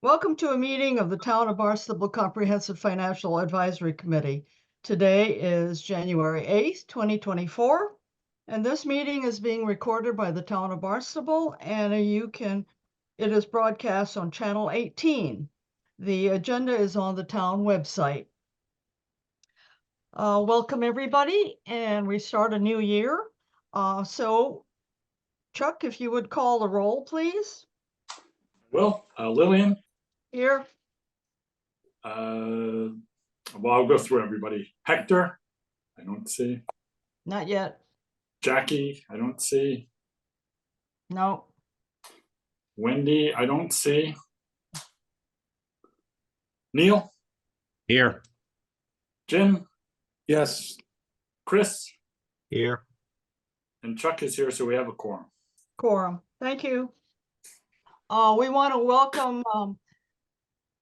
Welcome to a meeting of the Town of Barnstable Comprehensive Financial Advisory Committee. Today is January 8th, 2024, and this meeting is being recorded by the Town of Barnstable, and it is broadcast on Channel 18. The agenda is on the town website. Welcome everybody, and we start a new year. So Chuck, if you would call the roll, please. Well, Lillian. Here. Well, I'll go through everybody. Hector, I don't see. Not yet. Jackie, I don't see. No. Wendy, I don't see. Neil? Here. Jim? Yes. Chris? Here. And Chuck is here, so we have a quorum. Quorum. Thank you. We want to welcome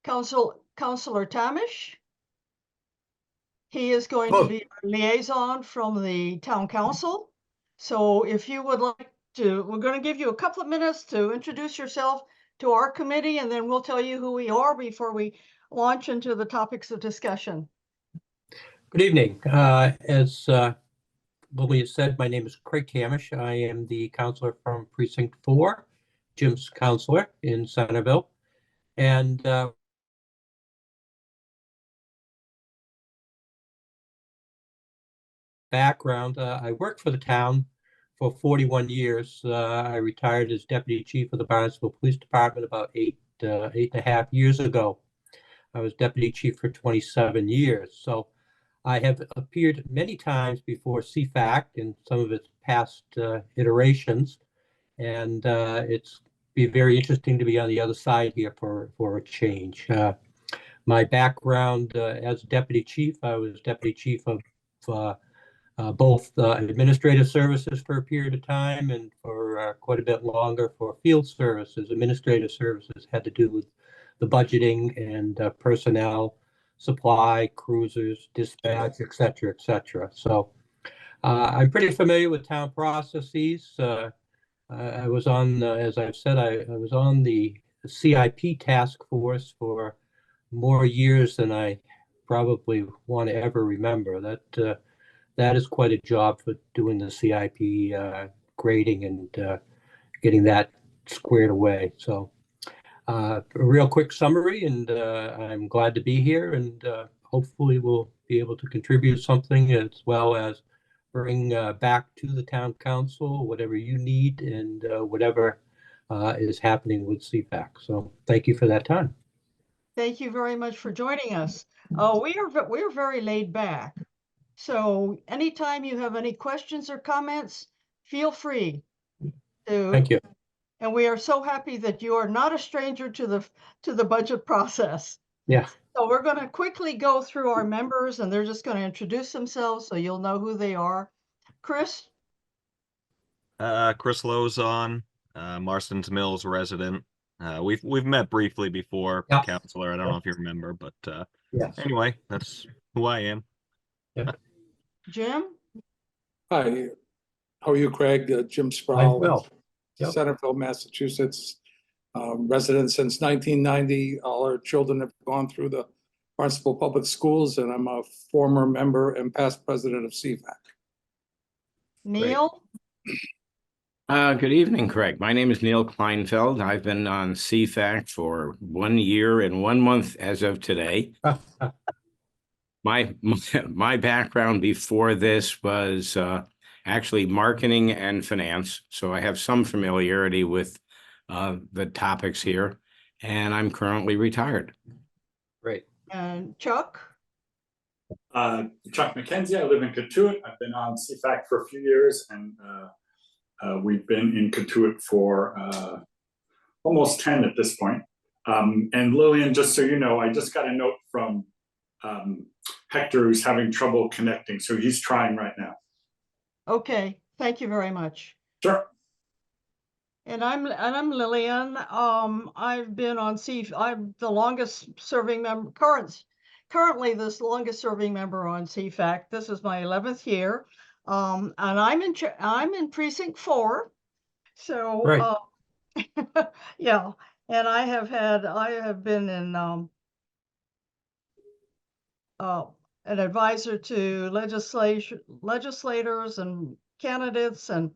Councilor Tamish. He is going to be our liaison from the town council. So if you would like to, we're going to give you a couple of minutes to introduce yourself to our committee, and then we'll tell you who we are before we launch into the topics of discussion. Good evening. As Lily said, my name is Craig Tamish. I am the counselor from Precinct 4, Jim's counselor in Centerville. And background, I worked for the town for 41 years. I retired as deputy chief of the Barnstable Police Department about eight and a half years ago. I was deputy chief for 27 years. So I have appeared many times before CFAC in some of its past iterations. And it's be very interesting to be on the other side here for a change. My background as deputy chief, I was deputy chief of both administrative services for a period of time and for quite a bit longer for field services. Administrative services had to do with the budgeting and personnel, supply, cruisers, dispatch, et cetera, et cetera. So I'm pretty familiar with town processes. I was on, as I've said, I was on the CIP task force for more years than I probably want to ever remember. That is quite a job for doing the CIP grading and getting that squared away. So a real quick summary, and I'm glad to be here, and hopefully we'll be able to contribute something as well as bring back to the town council whatever you need and whatever is happening with CFAC. So thank you for that time. Thank you very much for joining us. We're very laid back. So anytime you have any questions or comments, feel free to. Thank you. And we are so happy that you are not a stranger to the budget process. Yeah. So we're going to quickly go through our members, and they're just going to introduce themselves so you'll know who they are. Chris? Chris Lozon, Marston's Mills resident. We've met briefly before, yep. Counselor. I don't know if you remember, but yes. Anyway, that's who I am. Yep. Jim? Hi, how are you, Craig? Jim I'm Sproul, well. Yep. Centerville, Massachusetts, resident since 1990. All our children have gone through the Barnstable Public Schools, and I'm a former member and past president of CFAC. Neil? Good evening, Craig. My name is Neil Kleinfeld. I've been on CFAC for 1 year and 1 month as of today. My background before this was actually marketing and finance, so I have some familiarity with the topics here, and I'm currently retired. Great. And Chuck? Chuck McKenzie, I live in Cotuit. I've been on CFAC for a few years, and we've been in Cotuit for almost 10 at this point. And Lillian, just so you know, I just got a note from Hector, who's having trouble connecting, so he's trying right now. Okay, thank you very much. Sure. And I'm Lillian. I've been on I'm the longest serving member, currently this longest serving member on CFAC. This is my 11th year. And I'm in precinct 4. So right. yeah. And I have been in an advisor to legislators and candidates and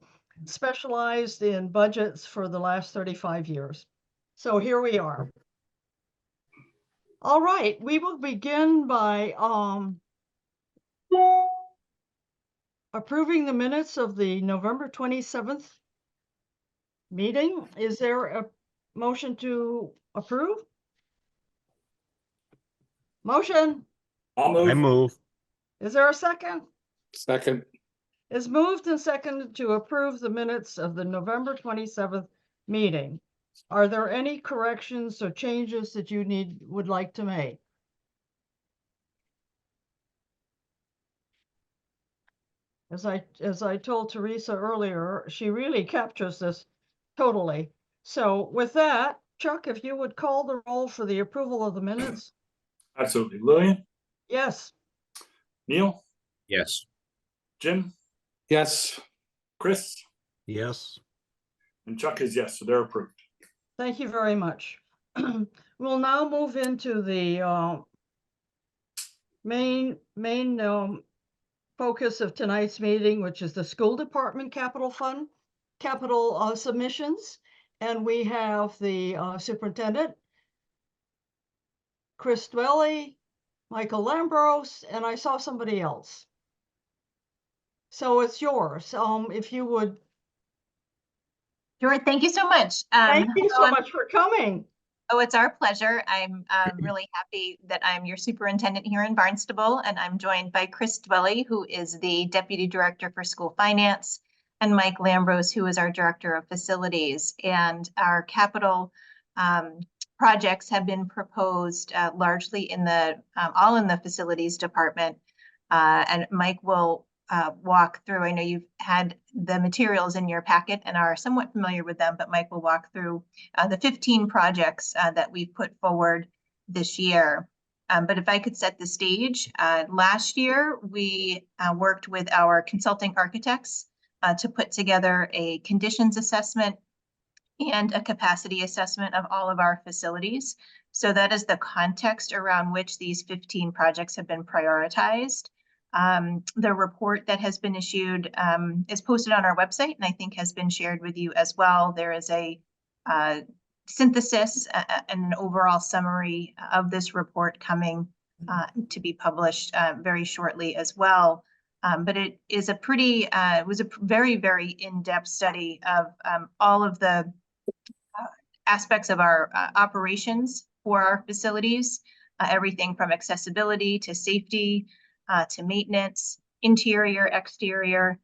specialized in budgets for the last 35 years. So here we are. All right, we will begin by approving the minutes of the November 27th meeting. Is there a motion to approve? Motion. I'll I move. move. Is there a second? Second, It's moved and seconded to approve the minutes of the November 27th meeting. Are there any corrections or changes that you would like to make? As I told Teresa earlier, she really captures this totally. So with that, Chuck, if you would call the roll for the approval of the minutes. Absolutely. Lillian, Yes. Neil, Yes. Jim, yes, Chris, Yes. and Chuck is yes, so they're approved. Thank you very much. We'll now move into the main focus of tonight's meeting, which is the school department capital fund, capital submissions. And we have the superintendent, Chris Dwelly, Michael Lambros, and I saw somebody else. So it's yours. If you would. Sure, thank you so much. Thank you so much for coming. Oh, it's our pleasure. I'm really happy that I'm your superintendent here in Barnstable, and I'm joined by Chris Dwelly, who is the Deputy Director for School Finance, and Mike Lambros, who is our Director of Facilities. And our capital projects have been proposed largely in all in the facilities department. And Mike will walk through. I know you've had the materials in your packet and are somewhat familiar with them, but Mike will walk through the 15 projects that we've put forward this year. But if I could set the stage, last year we worked with our consulting architects to put together a conditions assessment and a capacity assessment of all of our facilities. So that is the context around which these 15 projects have been prioritized. The report that has been issued is posted on our website and I think has been shared with you as well. There is a synthesis and an overall summary of this report coming to be published very shortly as well. But it is it was a very, very in-depth study of all of the aspects of our operations for our facilities, everything from accessibility to safety, to maintenance, interior, exterior.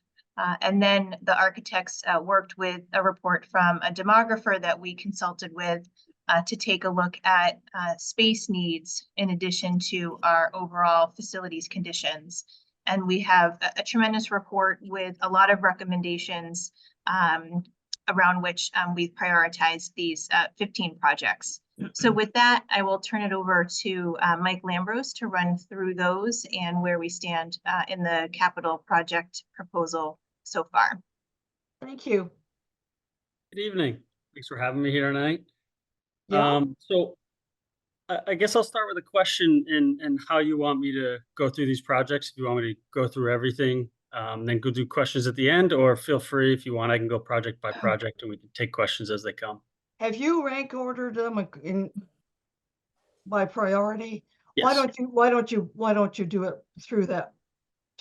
And then the architects worked with a report from a demographer that we consulted with to take a look at space needs in addition to our overall facilities conditions. And we have a tremendous report with a lot of recommendations around which we've prioritized these 15 projects. So with that, I will turn it over to Mike Lambros to run through those and where we stand in the capital project proposal so far. Thank you. Good evening. Thanks for having me here tonight. Yeah. So I guess I'll start with a question and how you want me to go through these projects. If you want me to go through everything, then go do questions at the end, or feel free if you want, I can go project by project and we can take questions as they come. Have you rank ordered them by priority? Yes. Why don't you do it through that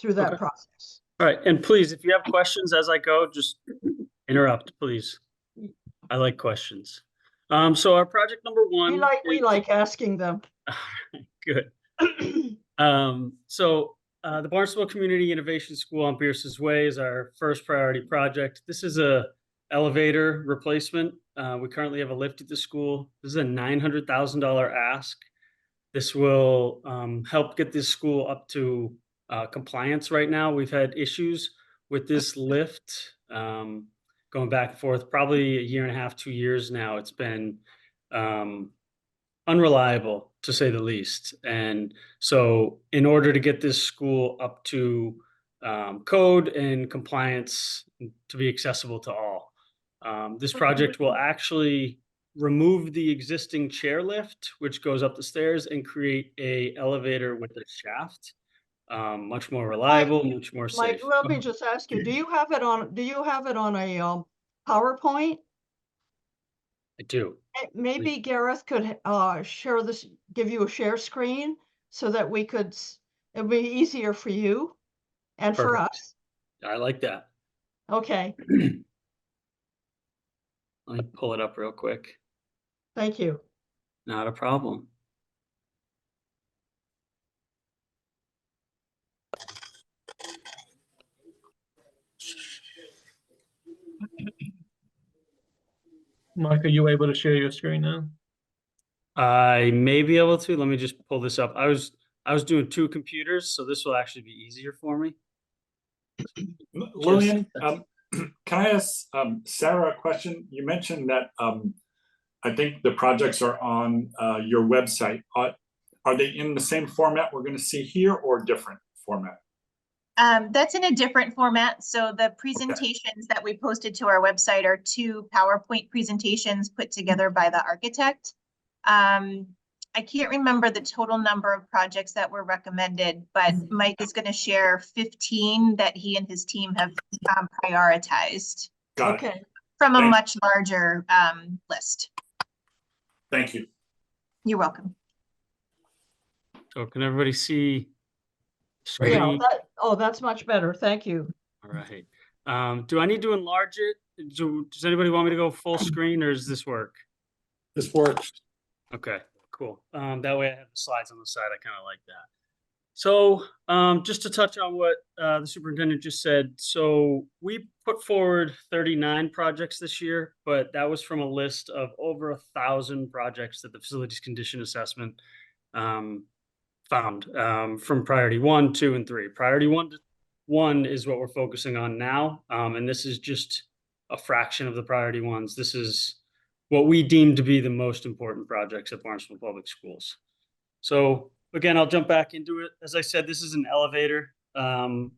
Okay. process? All right. And please, if you have questions as I go, just interrupt, please. I like questions. So our project number one. We like asking them. Good. So the Barnstable Community Innovation School on Bierce's Way is our first priority project. This is a elevator replacement. We currently have a lift at the school. This is a $900,000 ask. This will help get this school up to compliance right now. We've had issues with this lift going back and forth, probably a year and a half, 2 years now. It's been unreliable, to say the least. And so in order to get this school up to code and compliance to be accessible to all, this project will actually remove the existing chairlift, which goes up the stairs, and create a elevator with a shaft. Much more reliable, much more Mike, safe. let me just ask you, do you have it on a PowerPoint? I do. Maybe Gareth could share this, give you a share screen so that we could, it'd be easier for you and for Perfect. us. I like that. Okay, Let me pull it up real quick. thank you. Not a problem. Mike, are you able to share your screen now? I may be able to. Let me just pull this up. I was doing two computers, so this will actually be easier for me. Lillian, can I ask Sarah a question? You mentioned that I think the projects are on your website. Are they in the same format we're going to see here or different format? That's in a different format. So the presentations that we posted to our website are two PowerPoint presentations put together by the architect. I can't remember the total number of projects that were recommended, but Mike is going to share 15 that he and his team have prioritized. Got Okay. it. From a Thank- much larger list. Thank you. You're welcome. So can everybody see Yeah, screen? that's much better. Thank you. All right. Do I need to enlarge it? Does anybody want me to go full screen, or does this work? This works. Okay, cool. That way I have the slides on the side. I kind of like that. So just to touch on what the superintendent just said. So we put forward 39 projects this year, but that was from a list of over 1,000 projects that the facilities condition assessment found from priority 1, 2, and 3. Priority 1 is what we're focusing on now. And this is just a fraction of the priority ones. This is what we deem to be the most important projects at Barnstable Public Schools. So again, I'll jump back into it. As I said, this is an elevator that'll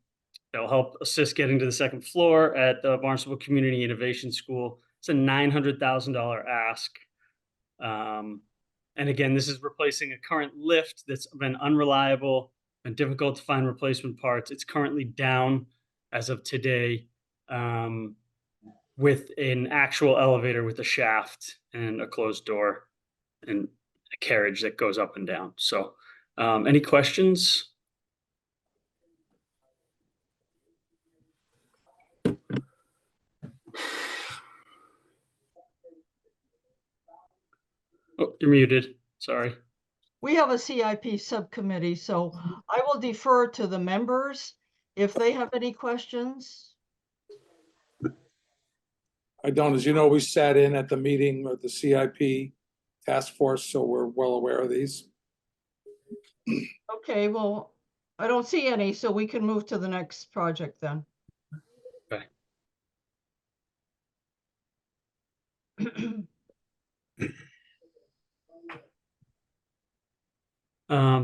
help assist getting to the second floor at the Barnstable Community Innovation School. It's a $900,000 ask. And again, this is replacing a current lift that's been unreliable and difficult to find replacement parts. It's currently down as of today with an actual elevator with a shaft and a closed door and a carriage that goes up and down. So any questions? Oh, you're muted. Sorry. We have a CIP subcommittee, so I will defer to the members if they have any questions. I don't, as you know, we sat in at the meeting of the CIP task force, so we're well aware of these. Okay, well, I don't see any, so we can move to the next project then. Okay.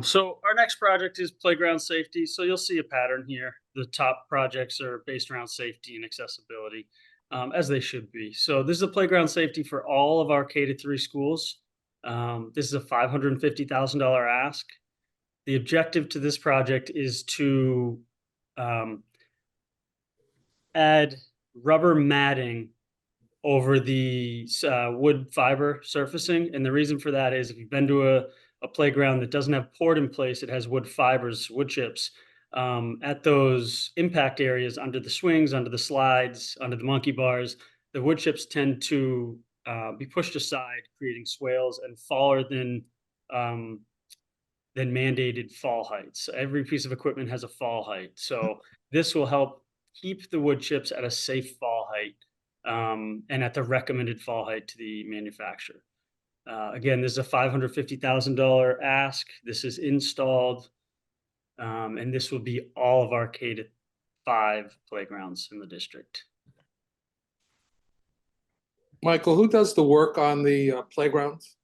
So our next project is playground safety. So you'll see a pattern here. The top projects are based around safety and accessibility, as they should be. So this is a playground safety for all of our K-3 schools. This is a $550,000 ask. The objective to this project is to add rubber matting over the wood fiber surfacing. And the reason for that is if you've been to a playground that doesn't have port in place, it has wood fibers, wood chips at those impact areas under the swings, under the slides, under the monkey bars. The wood chips tend to be pushed aside, creating swales and faller than mandated fall heights. Every piece of equipment has a fall height. So this will help keep the wood chips at a safe fall height and at the recommended fall height to the manufacturer. Again, this is a $550,000 ask. This is installed, and this will be all of our K-5 playgrounds in the district. Michael, who does the work on the playgrounds?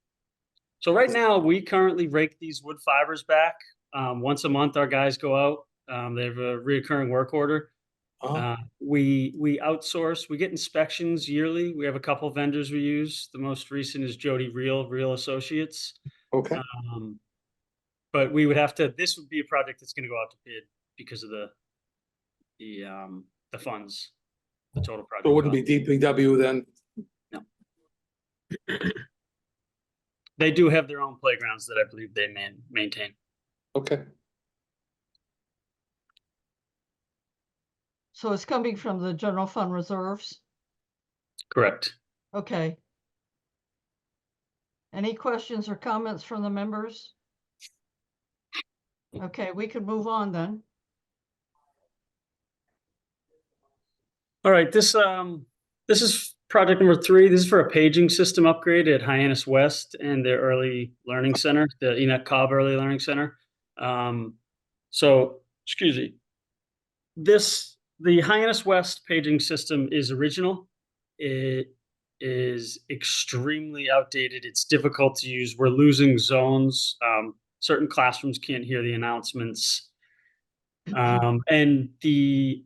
So right now, we currently rake these wood fibers back. Once a month, our guys go out. They have a reoccurring work order. We outsource, we get inspections yearly. We have a couple vendors we use. The most recent is Jody Real Associates. Okay, But we would have to, this would be a project that's gonna go out to bid because of the funds, the total project. so it wouldn't be DPW then? They do have their own playgrounds that I believe they maintain. Okay, So it's coming from the general fund reserves? Correct. Okay. Any questions or comments from the members? Okay, we can move on then. All right, this is project number 3. This is for a paging system upgrade at Hyannis West and their Early Learning Center, the Enoch Cobb Early Learning Center. So, excuse me. The Hyannis West paging system is original. It is extremely outdated. It's difficult to use. We're losing zones. Certain classrooms can't hear the announcements. And the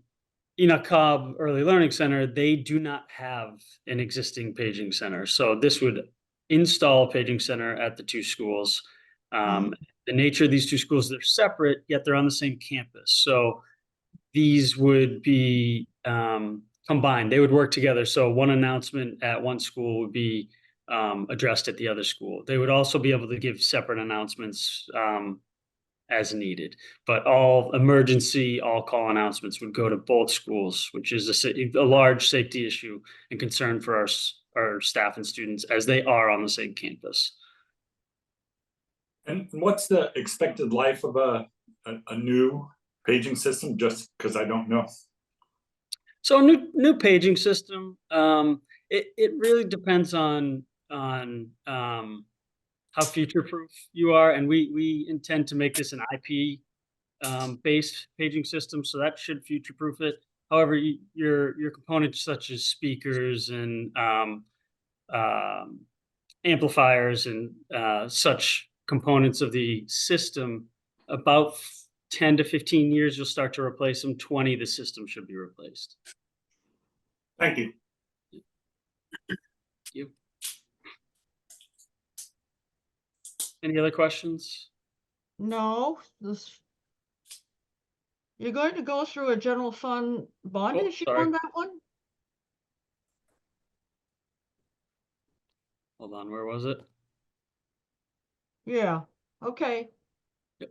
Enoch Cobb Early Learning Center, they do not have an existing paging center. So this would install a paging center at the 2 schools. The nature of these 2 schools, they're separate, yet they're on the same campus. So these would be combined. They would work together. So one announcement at one school would be addressed at the other school. They would also be able to give separate announcements as needed, but all emergency, all call announcements would go to both schools, which is a large safety issue and concern for our staff and students as they are on the same campus. And what's the expected life of a new paging system? Just because I don't know. So a new paging system, it really depends on how future-proof you are, and we intend to make this an IP based paging system, so that should future-proof it. However, your components such as speakers and amplifiers and such components of the system, about 10 to 15 years, you'll start to replace them. 20, the system should be replaced. Thank you. You. Any other questions? No, you're going to go through a general fund bond Oh, issue sorry. on that one? Hold on, where was it? Yeah, okay. Yep.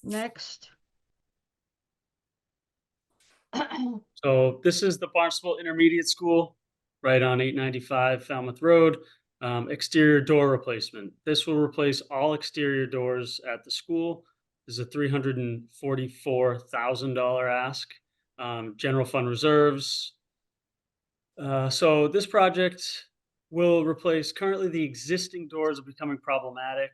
Next. So this is the Barnstable Intermediate School, right on 895 Falmouth Road. Exterior door replacement. This will replace all exterior doors at the school. This is a $344,000 ask. General fund reserves. So this project will replace, currently the existing doors are becoming problematic,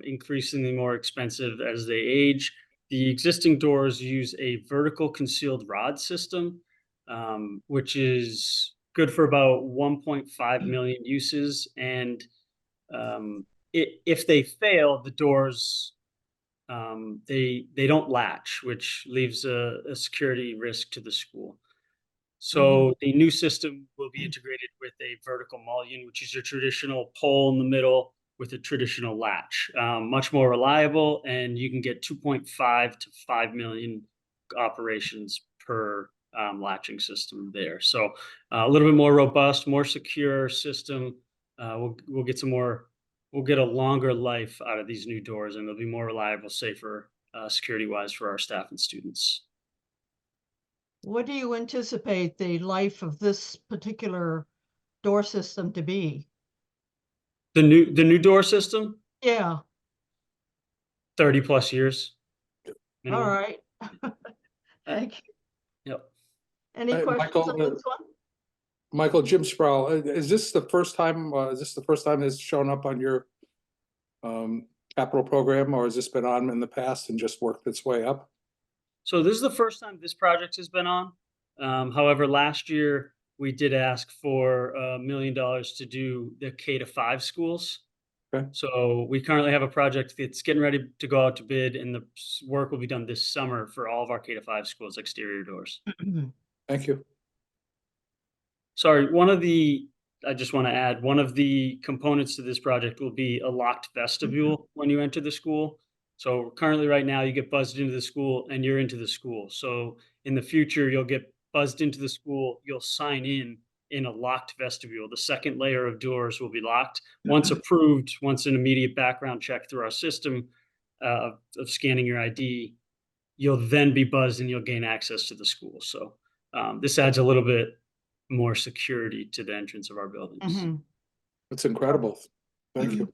increasingly more expensive as they age. The existing doors use a vertical concealed rod system, which is good for about 1.5 million uses. And if they fail, the doors, they don't latch, which leaves a security risk to the school. So the new system will be integrated with a vertical mullion, which is your traditional pole in the middle with a traditional latch. Much more reliable, and you can get 2.5 to 5 million operations per latching system there. So a little bit more robust, more secure system. We'll get we'll get a longer life out of these new doors, and they'll be more reliable, safer, security-wise for our staff and students. What do you anticipate the life of this particular door system to be? The new door system, Yeah, 30 plus years. all minimum. right. Thank you. Yep. Any Hey, questions Michael, on this one? Michael, Jim Sproul, is this the first time, it's shown up on your capital program, or has this been on in the past and just worked its way up? So this is the first time this project has been on. However, last year we did ask for $1 million to do the K-5 schools. Okay. So we currently have a project that's getting ready to go out to bid, and the work will be done this summer for all of our K-5 schools, exterior doors. Thank you. Sorry, I just want to add, one of the components to this project will be a locked vestibule when you enter the school. So currently, right now, you get buzzed into the school and you're into the school. So in the future, you'll get buzzed into the school, you'll sign in a locked vestibule. The second layer of doors will be locked. Once approved, once an immediate background check through our system of scanning your ID, you'll then be buzzed and you'll gain access to the school. So this adds a little bit more security to the entrance of our buildings. That's incredible. Thank you.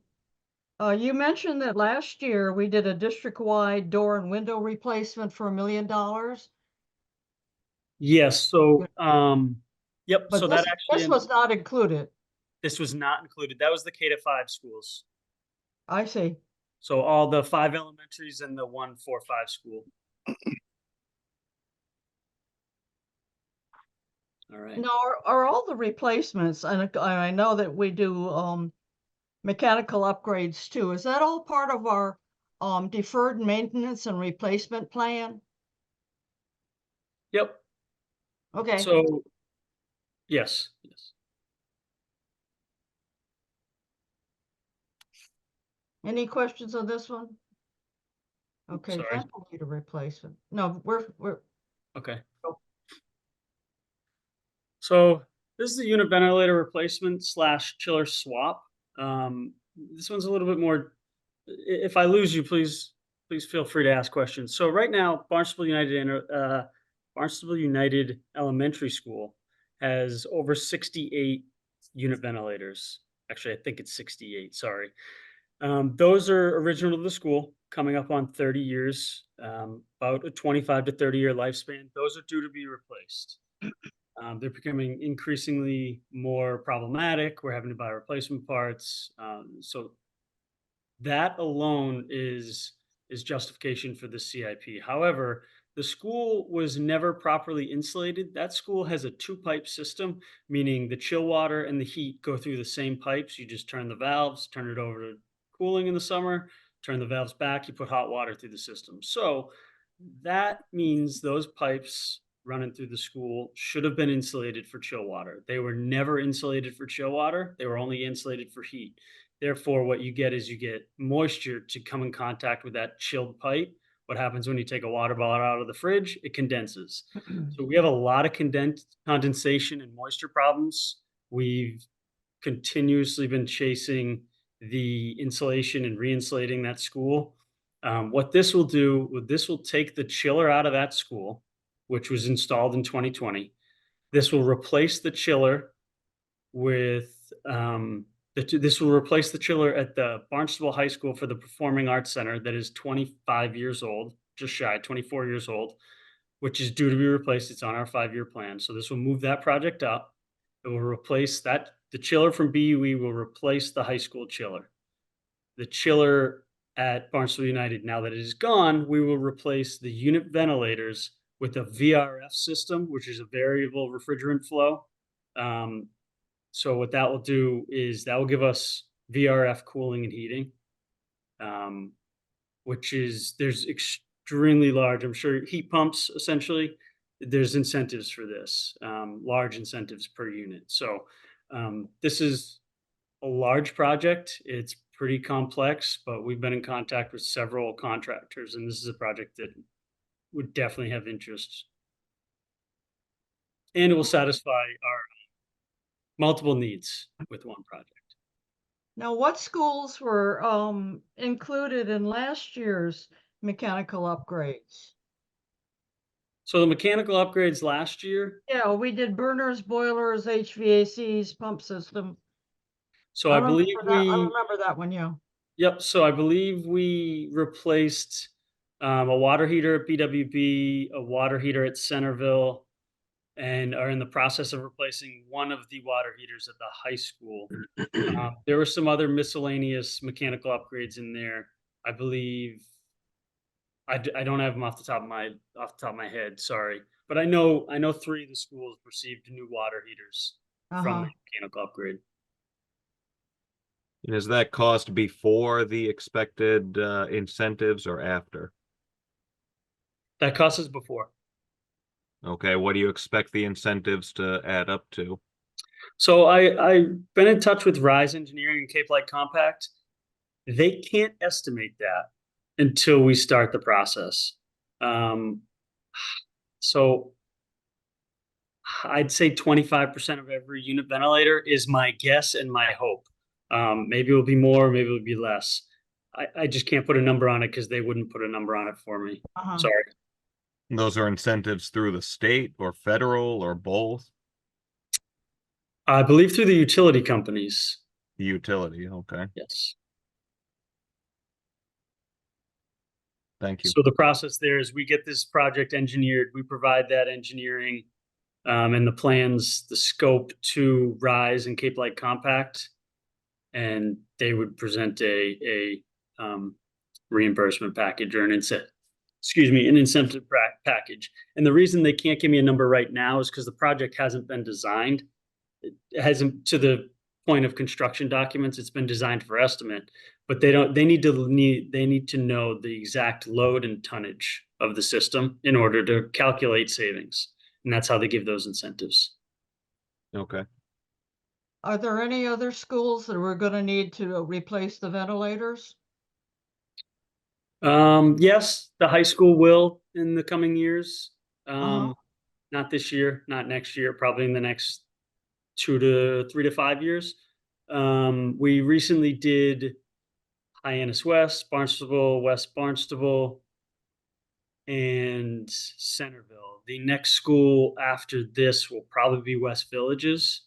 You mentioned that last year we did a district-wide door and window replacement for $1 million. Yes. So, yep. But So this, that actually, this was not included. this was not included. That was the K-5 schools. I see. So all the 5 elementaries and the 1 4-5 school. All right. Now, are all the replacements, and I know that we do mechanical upgrades too, is that all part of our deferred maintenance and replacement plan? Yep. Okay. So, yes. Any questions on this one? Okay, Sorry. ventilator replacement. No, we're Okay. Go. So this is the unit ventilator replacement / chiller swap. This one's a little bit more. If I lose you, please feel free to ask questions. So right now, Barnstable United Elementary School has over 68 unit ventilators. Actually, I think it's 68. Sorry. Those are original to the school, coming up on 30 years, about a 25 to 30-year lifespan. Those are due to be replaced. They're becoming increasingly more problematic. We're having to buy replacement parts. So that alone is justification for the CIP. However, the school was never properly insulated. That school has a 2-pipe system, meaning the chill water and the heat go through the same pipes. You just turn the valves, turn it over to cooling in the summer, turn the valves back, you put hot water through the system. So that means those pipes running through the school should have been insulated for chill water. They were never insulated for chill water. They were only insulated for heat. Therefore, what you get is you get moisture to come in contact with that chilled pipe. What happens when you take a water bottle out of the fridge? It condenses. So we have a lot of condensation and moisture problems. We've continuously been chasing the insulation and re-insulating that school. What this will do, this will take the chiller out of that school, which was installed in 2020. This will replace the chiller with this will replace the chiller at the Barnstable High School for the Performing Arts Center that is 25 years old, just shy, 24 years old, which is due to be replaced. It's on our 5-year plan. So this will move that project up. It will replace that. The chiller from BUE will replace the high school chiller. The chiller at Barnstable United, now that it is gone, we will replace the unit ventilators with a VRF system, which is a variable refrigerant flow. So what that will do is that will give us VRF cooling and heating, there's extremely large, I'm sure, heat pumps, essentially. There's incentives for this, large incentives per unit. So this is a large project. It's pretty complex, but we've been in contact with several contractors, and this is a project that would definitely have interest. And it will satisfy our multiple needs with one project. Now, what schools were included in last year's mechanical upgrades? So the mechanical upgrades last year. Yeah, we did burners, boilers, HVACs, pump system. So I believe I remember that one, yeah. Yep. So I believe we replaced a water heater at BWB, a water heater at Centerville, and are in the process of replacing one of the water heaters at the high school. There were some other miscellaneous mechanical upgrades in there. I believe I don't have them off the top of my head. Sorry, but I know 3 of the schools received new water heaters from the mechanical upgrade. And is that cost before the expected incentives or after? That cost us before. Okay, what do you expect the incentives to add up to? So I've been in touch with Rise Engineering and Cape Light Compact. They can't estimate that until we start the process. So I'd say 25% of every unit ventilator is my guess and my hope. Maybe it'll be more, maybe it'll be less. I just can't put a number on it because they wouldn't put a number on it for me. Uh-huh. Sorry. Those are incentives through the state or federal or both? I believe through the utility companies. The utility, okay. Yes. Thank you. So the process there is we get this project engineered, we provide that engineering and the plans, the scope to Rise and Cape Light Compact, and they would present a reimbursement package or an incentive package. And the reason they can't give me a number right now is because the project hasn't been designed. It hasn't to the point of construction documents. It's been designed for estimate, but they need to know the exact load and tonnage of the system in order to calculate savings. And that's how they give those incentives. Okay. Are there any other schools that we're gonna need to replace the ventilators? Yes, the high school will in the coming years. Uh-huh. Not this year, not next year, probably in the next 3 to 5 years. We recently did Hyannis West, Barnstable, West Barnstable, and Centerville. The next school after this will probably be West Villages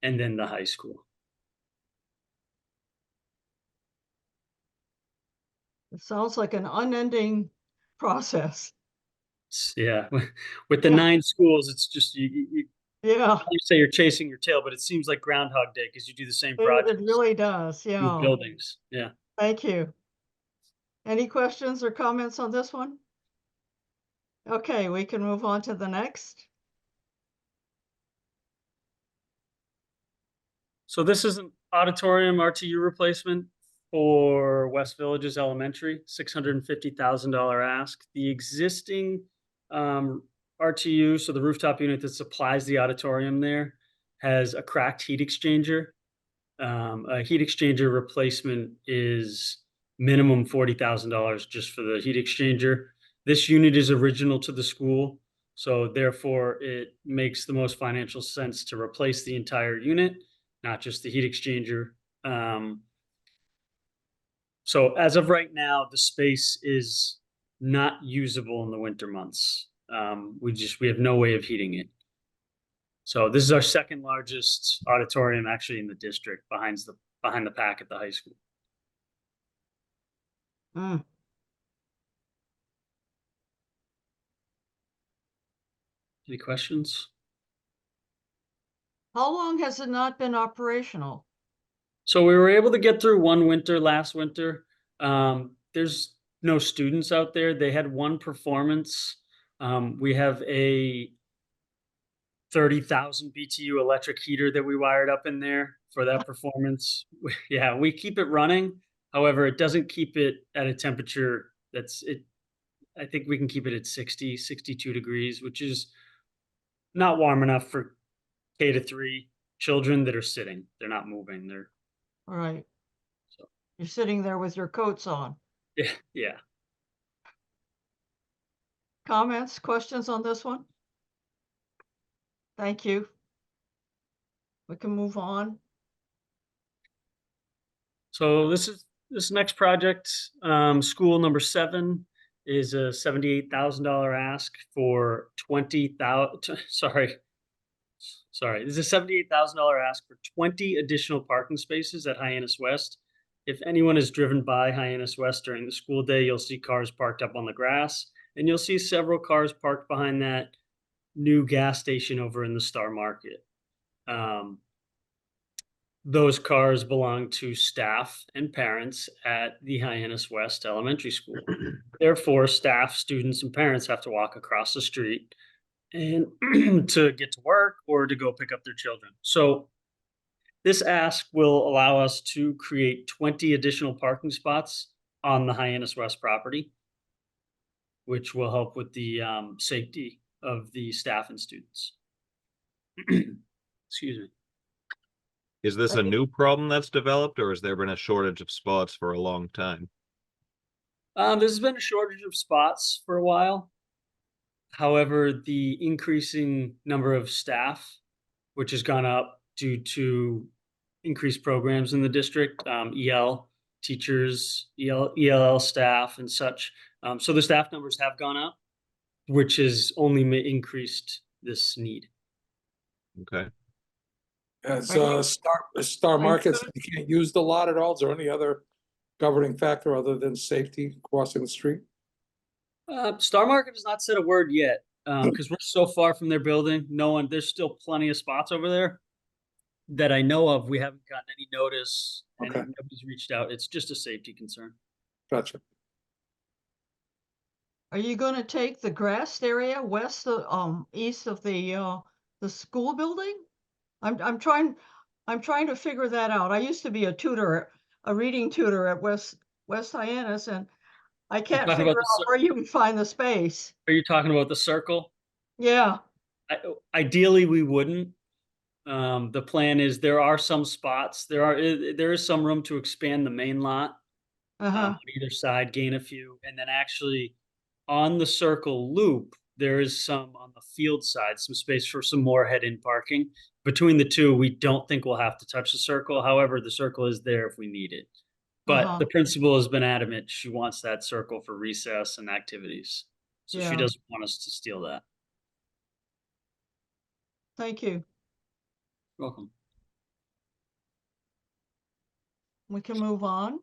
and then the high school. It sounds like an unending process. Yeah, with the Yeah. 9 schools, it's just you Yeah, say you're chasing your tail, but it seems like Groundhog Day because you do the same it project, really does, new yeah. buildings. Yeah. Thank you. Any questions or comments on this one? Okay, we can move on to the next. So this is an auditorium RTU replacement for West Villages Elementary, $650,000 ask. The existing RTU, so the rooftop unit that supplies the auditorium there, has a cracked heat exchanger. A heat exchanger replacement is minimum $40,000 just for the heat exchanger. This unit is original to the school, so therefore it makes the most financial sense to replace the entire unit, not just the heat exchanger. So as of right now, the space is not usable in the winter months. We have no way of heating it. So this is our second largest auditorium actually in the district behind the pack at the high school. Mm. Any questions? How long has it not been operational? So we were able to get through one winter last winter. There's no students out there. They had one performance. We have a 30,000 BTU electric heater that we wired up in there for that performance. Yeah, we keep it running. However, it doesn't keep it at a temperature that's it. I think we can keep it at 60, 62 degrees, which is not warm enough for K to 3 children that are sitting. They're not moving. They're All right. So. You're sitting there with your coats on. Yeah. Comments, questions on this one? Thank you. We can move on. So this next project, school number 7 is a $78,000 ask for 20,000. Sorry. This is a $78,000 ask for 20 additional parking spaces at Hyannis West. If anyone has driven by Hyannis West during the school day, you'll see cars parked up on the grass, and you'll see several cars parked behind that new gas station over in the Star Market. Those cars belong to staff and parents at the Hyannis West Elementary School. Therefore, staff, students, and parents have to walk across the street and to get to work or to go pick up their children. So This ask will allow us to create 20 additional parking spots on the Hyannis West property, which will help with the safety of the staff and students. Excuse me. Is this a new problem that's developed, or has there been a shortage of spots for a long time? There's been a shortage of spots for a while. However, the increasing number of staff, which has gone up due to increased programs in the district, EL teachers, ELL staff and such. So the staff numbers have gone up, which has only increased this need. Okay. As Are you- Star you Markets, gonna- you can't use the lot at all. Is there any other governing factor other than safety crossing the street? Star Market has not said a word yet because we're so far from their building. There's still plenty of spots over there that I know of. We haven't gotten any notice and Okay. nobody's reached out. It's just a safety concern. Gotcha. Are you gonna take the grassed area east of the school building? I'm trying to figure that out. I used to be a reading tutor at West Hyannis, and I can't talking figure about the out where you can find the space. Are you talking about the circle? Yeah, Ideally, we wouldn't. The plan is there are some spots. There is some room to expand the main lot uh-huh, on either side, gain a few, and then actually on the circle loop, there is some on the field side, some space for some more head-in parking. Between the two, we don't think we'll have to touch the circle. However, the circle is there if we need it. But uh-huh. the principal has been adamant. She wants that circle for recess and activities. So she Yeah. doesn't want us to steal that. Thank you. Welcome. We can move on.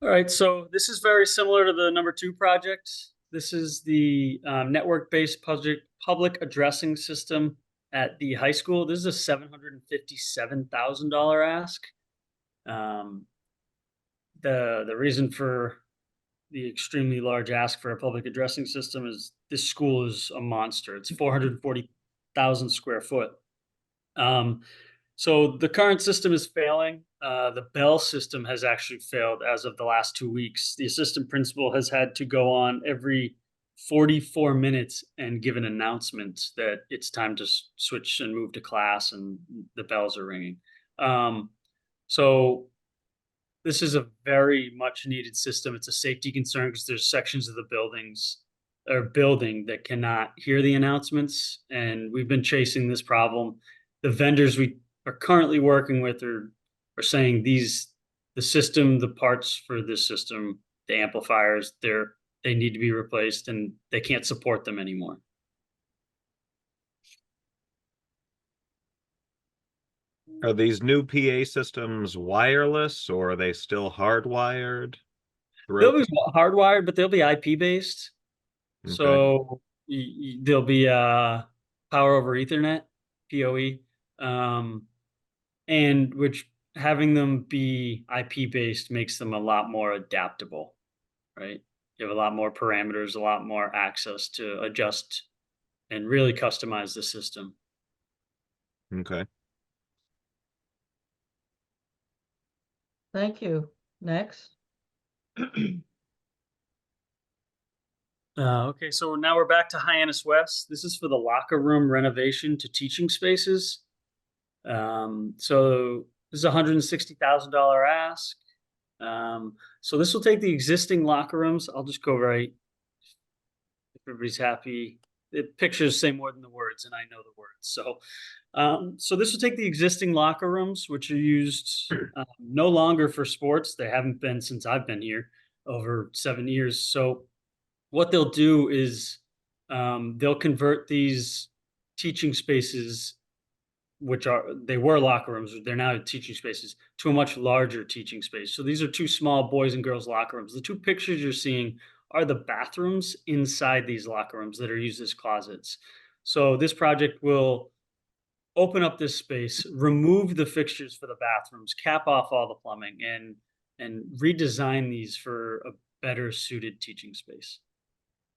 All right, so this is very similar to the number 2 project. This is the network-based public addressing system at the high school. This is a $757,000 ask. The reason for the extremely large ask for a public addressing system is this school is a monster. It's 440,000 square foot. So the current system is failing. The Bell system has actually failed as of the last 2 weeks. The assistant principal has had to go on every 44 minutes and give an announcement that it's time to switch and move to class, and the bells are ringing. So this is a very much needed system. It's a safety concern because there's sections of the building that cannot hear the announcements, and we've been chasing this problem. The vendors we are currently working with are saying the parts for this system, the amplifiers, they need to be replaced and they can't support them anymore. Are these new PA systems wireless, or are they still hardwired? They'll be hardwired, but they'll be IP based. Okay. So there'll be power over Ethernet, PoE, and which having them be IP based makes them a lot more adaptable, right? You have a lot more parameters, a lot more access to adjust and really customize the system. Okay. Thank you. Next. Okay, so now we're back to Hyannis West. This is for the locker room renovation to teaching spaces. So this is a $160,000 ask. So this will take the existing locker rooms. I'll just go right. If everybody's happy. The pictures say more than the words, and I know the words. So this will take the existing locker rooms, which are used no longer for sports. They haven't been since I've been here over 7 years. So what they'll do is they'll convert these teaching spaces, they were locker rooms, they're now teaching spaces, to a much larger teaching space. So these are 2 small boys and girls locker rooms. The 2 pictures you're seeing are the bathrooms inside these locker rooms that are used as closets. So this project will open up this space, remove the fixtures for the bathrooms, cap off all the plumbing, and redesign these for a better suited teaching space,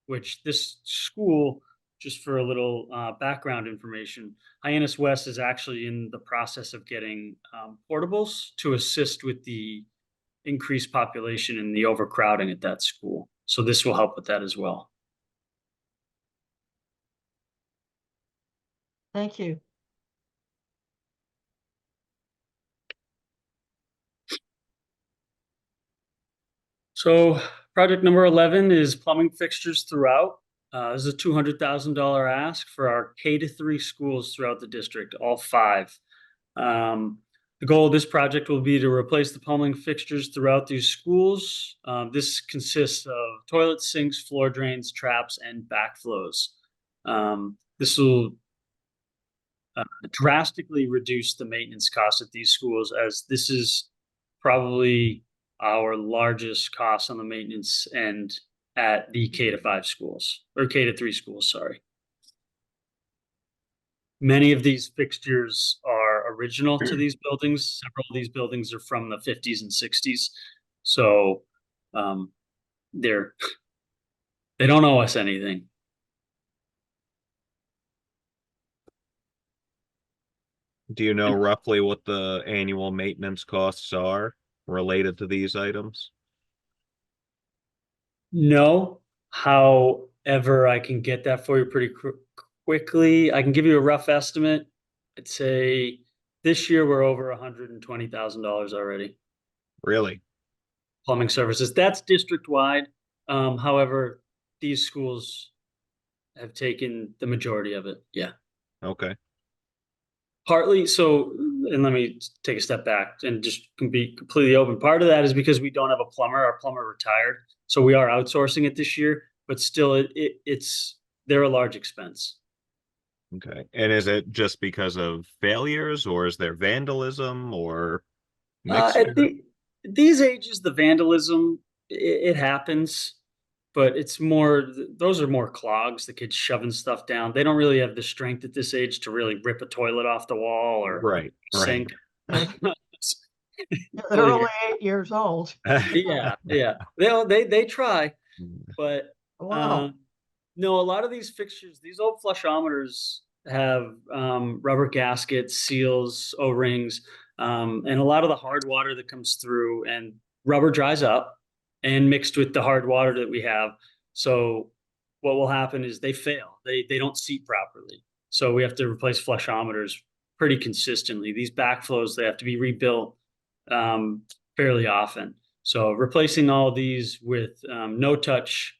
which this school just for a little background information, Hyannis West is actually in the process of getting portables to assist with the increased population and the overcrowding at that school. So this will help with that as well. Thank you. So project number 11 is plumbing fixtures throughout. This is a $200,000 ask for our K-3 schools throughout the district, all 5. The goal of this project will be to replace the plumbing fixtures throughout these schools. This consists of toilets, sinks, floor drains, traps, and backflows. This will drastically reduce the maintenance costs at these schools, as this is probably our largest cost on the maintenance end at the K-5 schools, or K-3 schools, sorry. Many of these fixtures are original to these buildings. Several of these buildings are from the 50s and 60s. So they don't owe us anything. Do you know roughly what the annual maintenance costs are related to these items? No, however, I can get that for you pretty quickly. I can give you a rough estimate. I'd say this year we're over $120,000 already. Really? Plumbing services. That's district-wide. However, these schools have taken the majority of it. Yeah. Okay. Partly so, and let me take a step back and just be completely open. Part of that is because we don't have a plumber. Our plumber retired, so we are outsourcing it this year. But still, they're a large expense. Okay. And is it just because of failures, or is there vandalism, or At these ages, the vandalism it happens, but it's more those are more clogs. The kids shoving stuff down. They don't really have the strength at this age to really rip a toilet off the wall or right? sink. They're only 8 years old. Yeah. They try, but Wow. no, a lot of these fixtures, these old flushometers have rubber gaskets, seals, O-rings, and a lot of the hard water that comes through and rubber dries up and mixed with the hard water that we have. So what will happen is they fail. They don't seat properly. So we have to replace flushometers pretty consistently. These backflows, they have to be rebuilt fairly often. So replacing all these with no-touch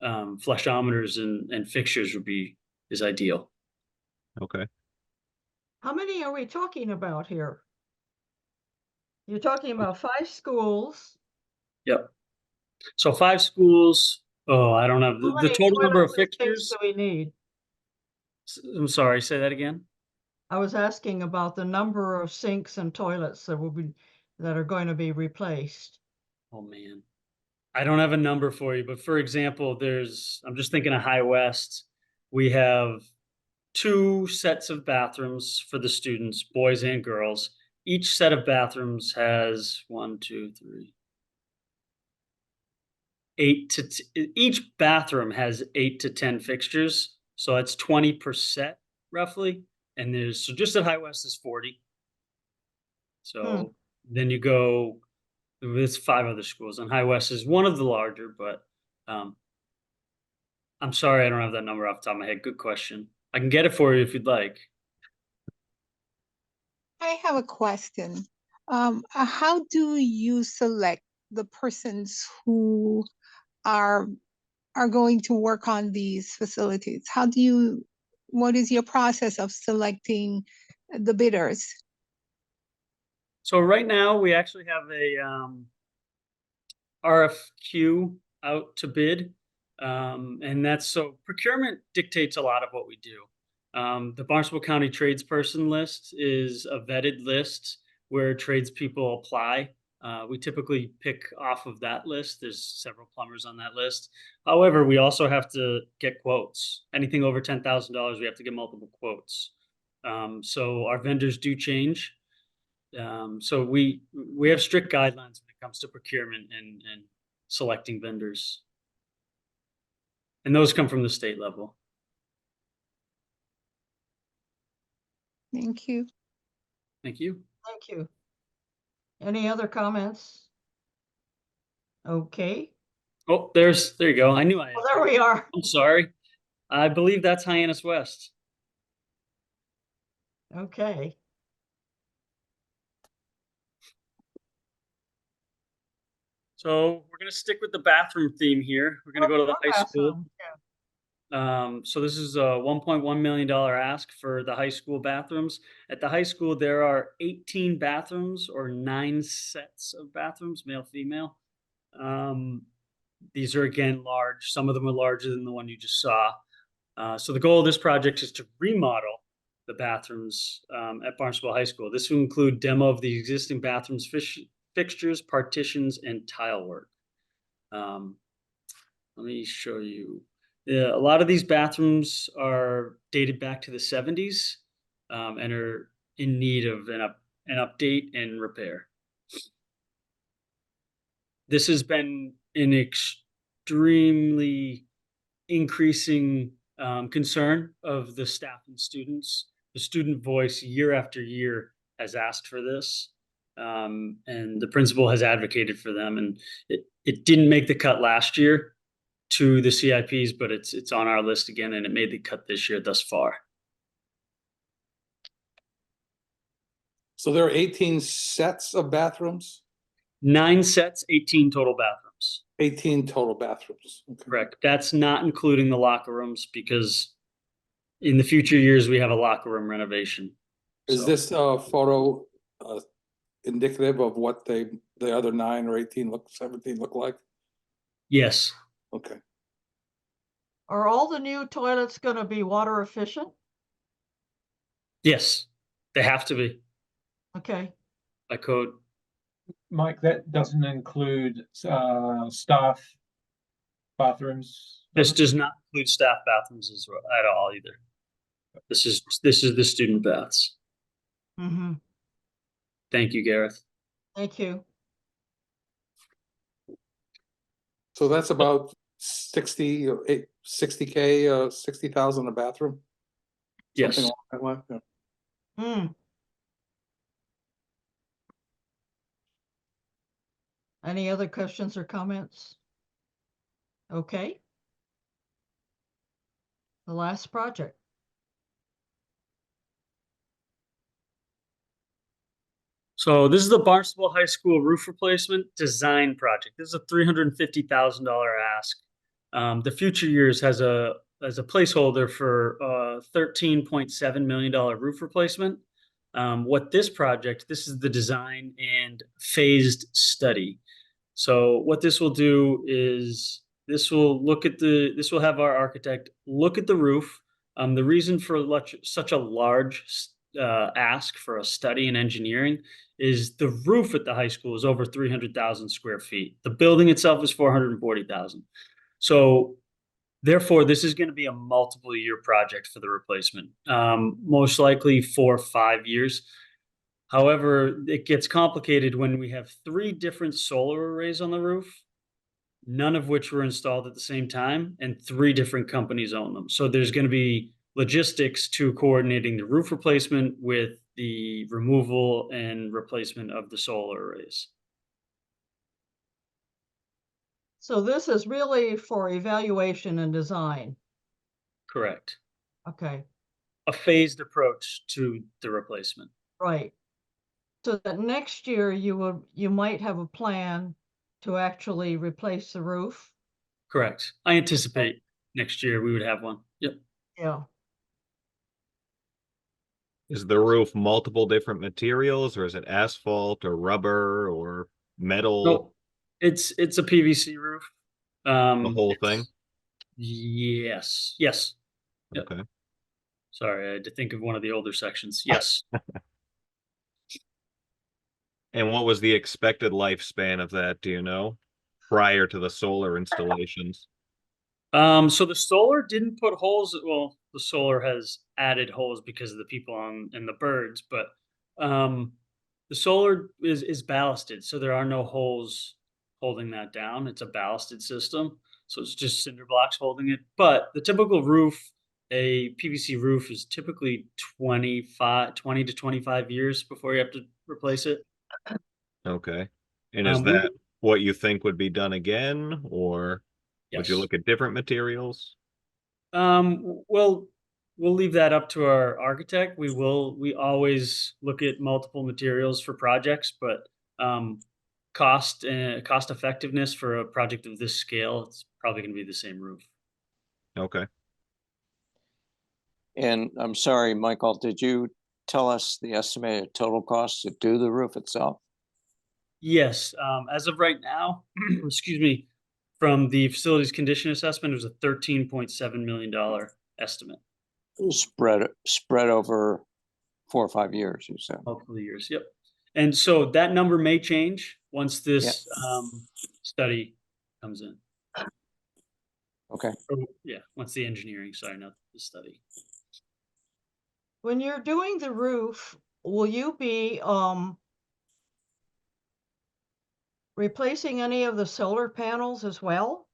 flushometers and fixtures is ideal. Okay. How many are we talking about here? You're talking about 5 schools. Yep. So 5 schools. Oh, I don't have How the many total number of toilets and sinks fixtures. do we need? I'm sorry, say that again. I was asking about the number of sinks and toilets that are going to be replaced. Oh man, I don't have a number for you, but for example, I'm just thinking of High West. We have 2 sets of bathrooms for the students, boys and girls. Each set of bathrooms has 1, 2, 3, 8 to each bathroom has 8 to 10 fixtures, so that's 20 per set roughly. And so just at High West is 40. So then you go, it's 5 other schools, and High West is one of the larger, but I'm sorry I don't have that number off the top of my head. Good question. I can get it for you if you'd like. I have a question. How do you select the persons who are going to work on these facilities? What is your process of selecting the bidders? So right now we actually have a RFQ out to bid. And that's so procurement dictates a lot of what we do. The Barnstable County tradesperson list is a vetted list where tradespeople apply. We typically pick off of that list. There's several plumbers on that list. However, we also have to get quotes. Anything over $10,000, we have to get multiple quotes. So our vendors do change. So we have strict guidelines when it comes to procurement and selecting vendors. And those come from the state level. Thank you. Thank you. Thank you. Any other comments? Okay, Oh, there you go. I knew I well, there we are. I'm sorry. I believe that's Hyannis West. Okay. So we're gonna stick with the bathroom theme here. We're gonna go to the high school. Bathroom, yeah. So this is a $1.1 million ask for the high school bathrooms. At the high school, there are 18 bathrooms or 9 sets of bathrooms, male, female. These are again large. Some of them are larger than the one you just saw. So the goal of this project is to remodel the bathrooms at Barnstable High School. This will include demo of the existing bathrooms, fixtures, partitions, and tile work. Let me show you. Yeah, a lot of these bathrooms are dated back to the 70s and are in need of an update and repair. This has been an extremely increasing concern of the staff and students. The student voice year after year has asked for this, and the principal has advocated for them. And it didn't make the cut last year to the CIPs, but it's on our list again, and it made the cut this year thus far. So there are 18 sets of bathrooms, 9 sets, 18 total bathrooms. 18 total bathrooms. Okay. Correct. That's not including the locker rooms, because in the future years we have a locker room renovation. Is So- this photo indicative of what the other 9 or 17 look like? Yes. Okay. Are all the new toilets gonna be water efficient? Yes. They have to be Okay, by code. Mike, that doesn't include staff bathrooms. This does not include staff bathrooms at all either. This is the student baths. mm-hmm, Thank you, Gareth. thank you. So that's about 60K, 60,000 a bathroom? Yes. Something along that line, yeah. Hmm. Any other questions or comments? Okay. The last project. So this is the Barnstable High School roof replacement design project. This is a $350,000 ask. The future years has a placeholder for $13.7 million roof replacement. What this project, this is the design and phased study. So what this will do is this will have our architect look at the roof. The reason for such a large ask for a study in engineering is the roof at the high school is over 300,000 square feet. The building itself is 440,000. So therefore, this is going to be a multiple year project for the replacement, most likely 4 or 5 years. However, it gets complicated when we have 3 different solar arrays on the roof, none of which were installed at the same time, and 3 different companies own them. So there's going to be logistics to coordinating the roof replacement with the removal and replacement of the solar arrays. So this is really for evaluation and design. Correct. Okay, A phased approach to the replacement. right. So that next year you might have a plan to actually replace the roof. Correct. I anticipate next year we would have one. Yep. Yeah. Is the roof multiple different materials, or is it asphalt or rubber or metal? No, it's a PVC roof. The whole thing? Yes. Yes. Yep. Okay. Sorry, I had to think of one of the older sections. Yes. And what was the expected lifespan of that, do you know, prior to the solar installations? So the solar didn't put holes. Well, the solar has added holes because of the people and the birds, but the solar is ballasted, so there are no holes holding that down. It's a ballasted system, so it's just cinder blocks holding it. But the typical roof a PVC roof is typically 20 to 25 years before you have to replace it. Okay. And is We- that what you think would be done again, or would you Yes. look at different materials? Well, we'll leave that up to our architect. We always look at multiple materials for projects, but cost effectiveness for a project of this scale, it's probably going to be the same roof. Okay. And I'm sorry, Michael, did you tell us the estimated total cost to do the roof itself? Yes, as of right now, excuse me, from the facilities condition assessment, it was a $13.7 million estimate. Spread over 4 or 5 years, you said. Multiple years, yep. And so that number may change once this study comes in. Okay. Or, yeah, once the engineering, sorry, not the study. When you're doing the roof, will you be replacing any of the solar panels as well?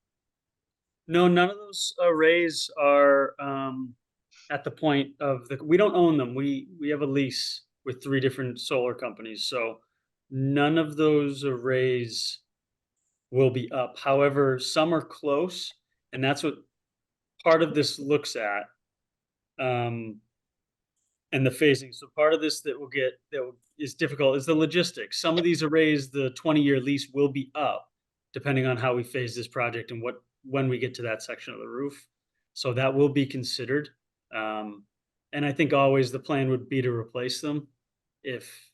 No, none of those arrays are at the point of we don't own them. We have a lease with 3 different solar companies. So none of those arrays will be up. However, some are close, and that's what part of this looks at. And the phasing. So part of this is difficult is the logistics. Some of these arrays, the 20-year lease will be up depending on how we phase this project and when we get to that section of the roof. So that will be considered. And I think always the plan would be to replace them if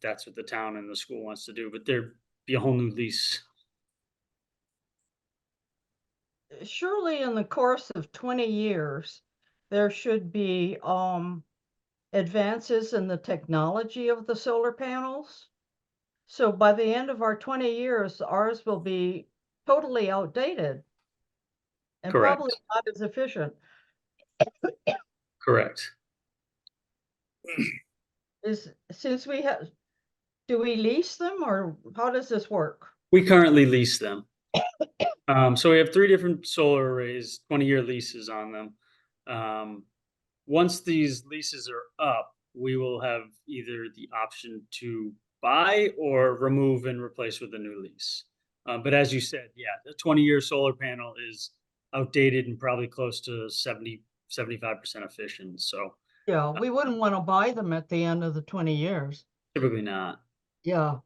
that's what the town and the school wants to do, but there'd be a whole new lease. Surely in the course of 20 years, there should be advances in the technology of the solar panels. So by the end of our 20 years, ours will be totally outdated and Correct. probably not as efficient. Correct. Do we lease them or how does this work? We currently lease them. So we have 3 different solar arrays, 20-year leases on them. Once these leases are up, we will have either the option to buy or remove and replace with a new lease. But as you said, yeah, the 20-year solar panel is outdated and probably close to 75% efficient. So Yeah, we wouldn't want to buy them at the end of the 20 years. typically not. Yeah.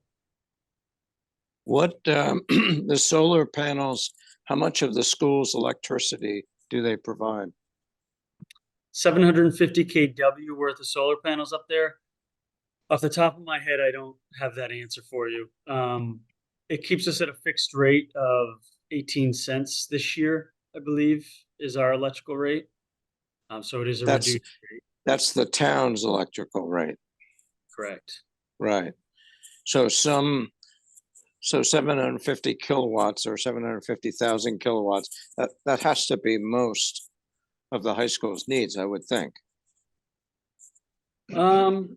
What, the solar panels, how much of the school's electricity do they provide? 750 kW worth of solar panels up there. Off the top of my head, I don't have that answer for you. It keeps us at a fixed rate of 18 cents this year, I believe, is our electrical rate. So it is a reduced rate. That's the town's electrical rate, Correct. right? So 750 kilowatts or 750,000 kilowatts, that has to be most of the high school's needs, I would think. Off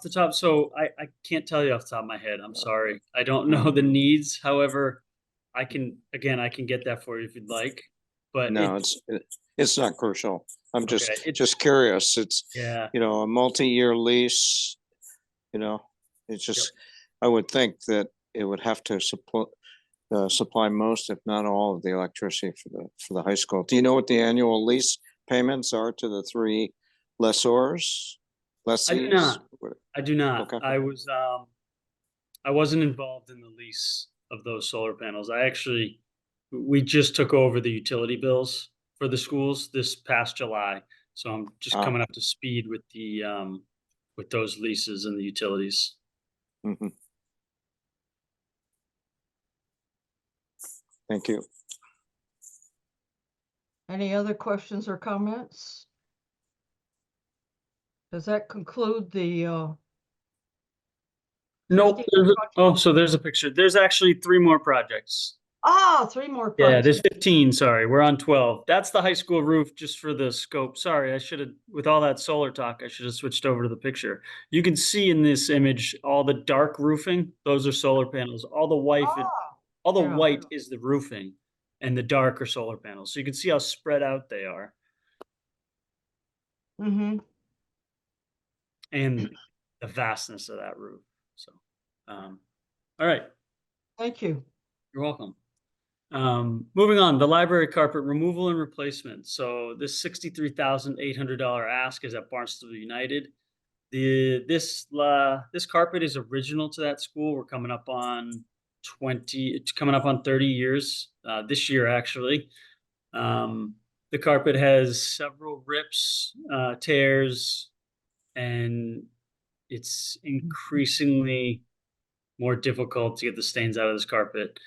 the top, so I can't tell you off the top of my head. I'm sorry. I don't know the needs. However, I can get that for you if you'd like. But No, it's not crucial. I'm just Okay, just curious. It's, yeah. you know, a multi-year lease, you know, it's just, I would think that it would have to supply most, if not all, of the electricity for the high school. Do you know what the annual lease payments are to the 3 lessors? I do not. I do not. Okay. I wasn't involved in the lease of those solar panels. We just took over the utility bills for the schools this past July. So I'm just coming up to speed with with those leases and the utilities. Mhm. Thank you. Any other questions or comments? Does that conclude the Nope. 15 projects? So there's a picture. There's actually 3 more projects. 3 more Yeah, projects. there's 15. Sorry, we're on 12. That's the high school roof just for the scope. Sorry, I should have, with all that solar talk, I should have switched over to the picture. You can see in this image all the dark roofing. Those are solar panels. All the white, Ah, all the yeah. white is the roofing. and the dark are solar panels. So you can see how spread out they are. Mm-hmm. And the vastness of that roof. So, all right, Thank you. you're welcome. Moving on, the library carpet removal and replacement. So this $63,800 ask is at Barnstable United. This carpet is original to that school. We're coming up on 30 years this year, actually. The carpet has several rips, tears, and it's increasingly more difficult to get the stains out of this carpet.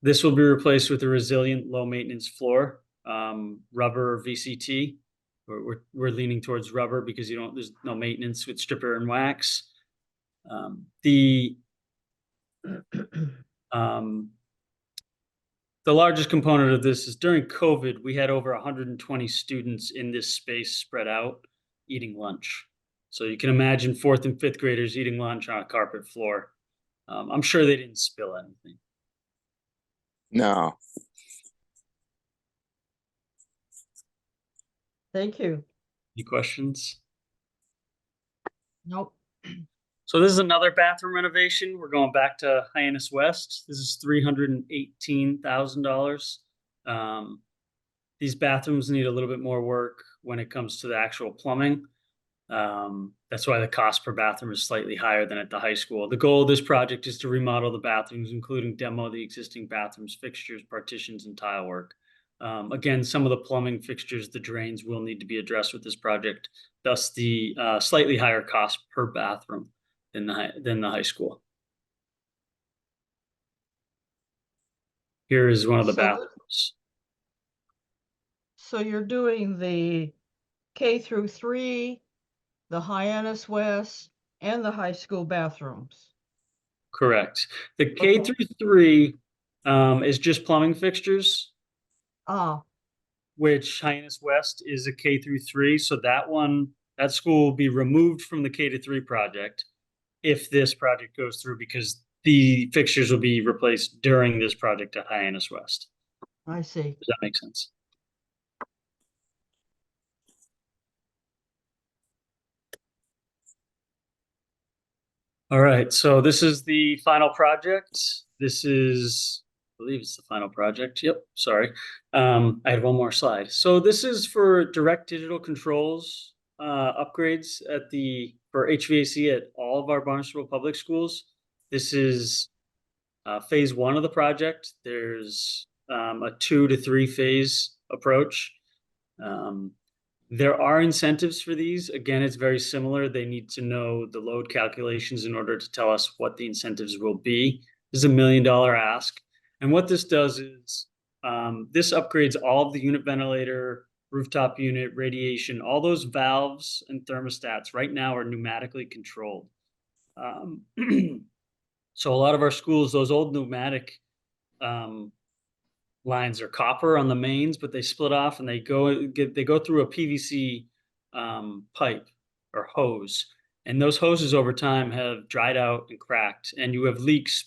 This will be replaced with a resilient low maintenance floor, rubber VCT. We're leaning towards rubber because there's no maintenance with stripper and wax. The largest component of this is during COVID, we had over 120 students in this space spread out eating lunch. So you can imagine 4th and 5th graders eating lunch on a carpet floor. I'm sure they didn't spill anything. No. Thank you. Any questions? Nope. So this is another bathroom renovation. We're going back to Hyannis West. This is $318,000. These bathrooms need a little bit more work when it comes to the actual plumbing. That's why the cost per bathroom is slightly higher than at the high school. The goal of this project is to remodel the bathrooms, including demo the existing bathrooms, fixtures, partitions, and tile work. Again, some of the plumbing fixtures, the drains will need to be addressed with this project, thus the slightly higher cost per bathroom than the high school. Here is one of the bathrooms. So you're doing the K through 3, the Hyannis West, and the high school bathrooms. Correct. The K through 3 is just plumbing fixtures, which Hyannis West is a K through 3. So that school will be removed from the K to 3 project if this project goes through, because the fixtures will be replaced during this project at Hyannis West. I see. Does that make sense? All right, so this is the final project. I believe it's the final project. Yep, sorry. I had one more slide. So this is for direct digital controls upgrades for HVAC at all of our Barnstable public schools. This is phase 1 of the project. There's a 2 to 3 phase approach. There are incentives for these. Again, it's very similar. They need to know the load calculations in order to tell us what the incentives will be. This is $1 million ask. And what this does is this upgrades all of the unit ventilator, rooftop unit, radiation, all those valves and thermostats right now are pneumatically controlled. So a lot of our schools, those old pneumatic lines are copper on the mains, but they split off and they go through a PVC pipe or hose. And those hoses over time have dried out and cracked, and you have leaks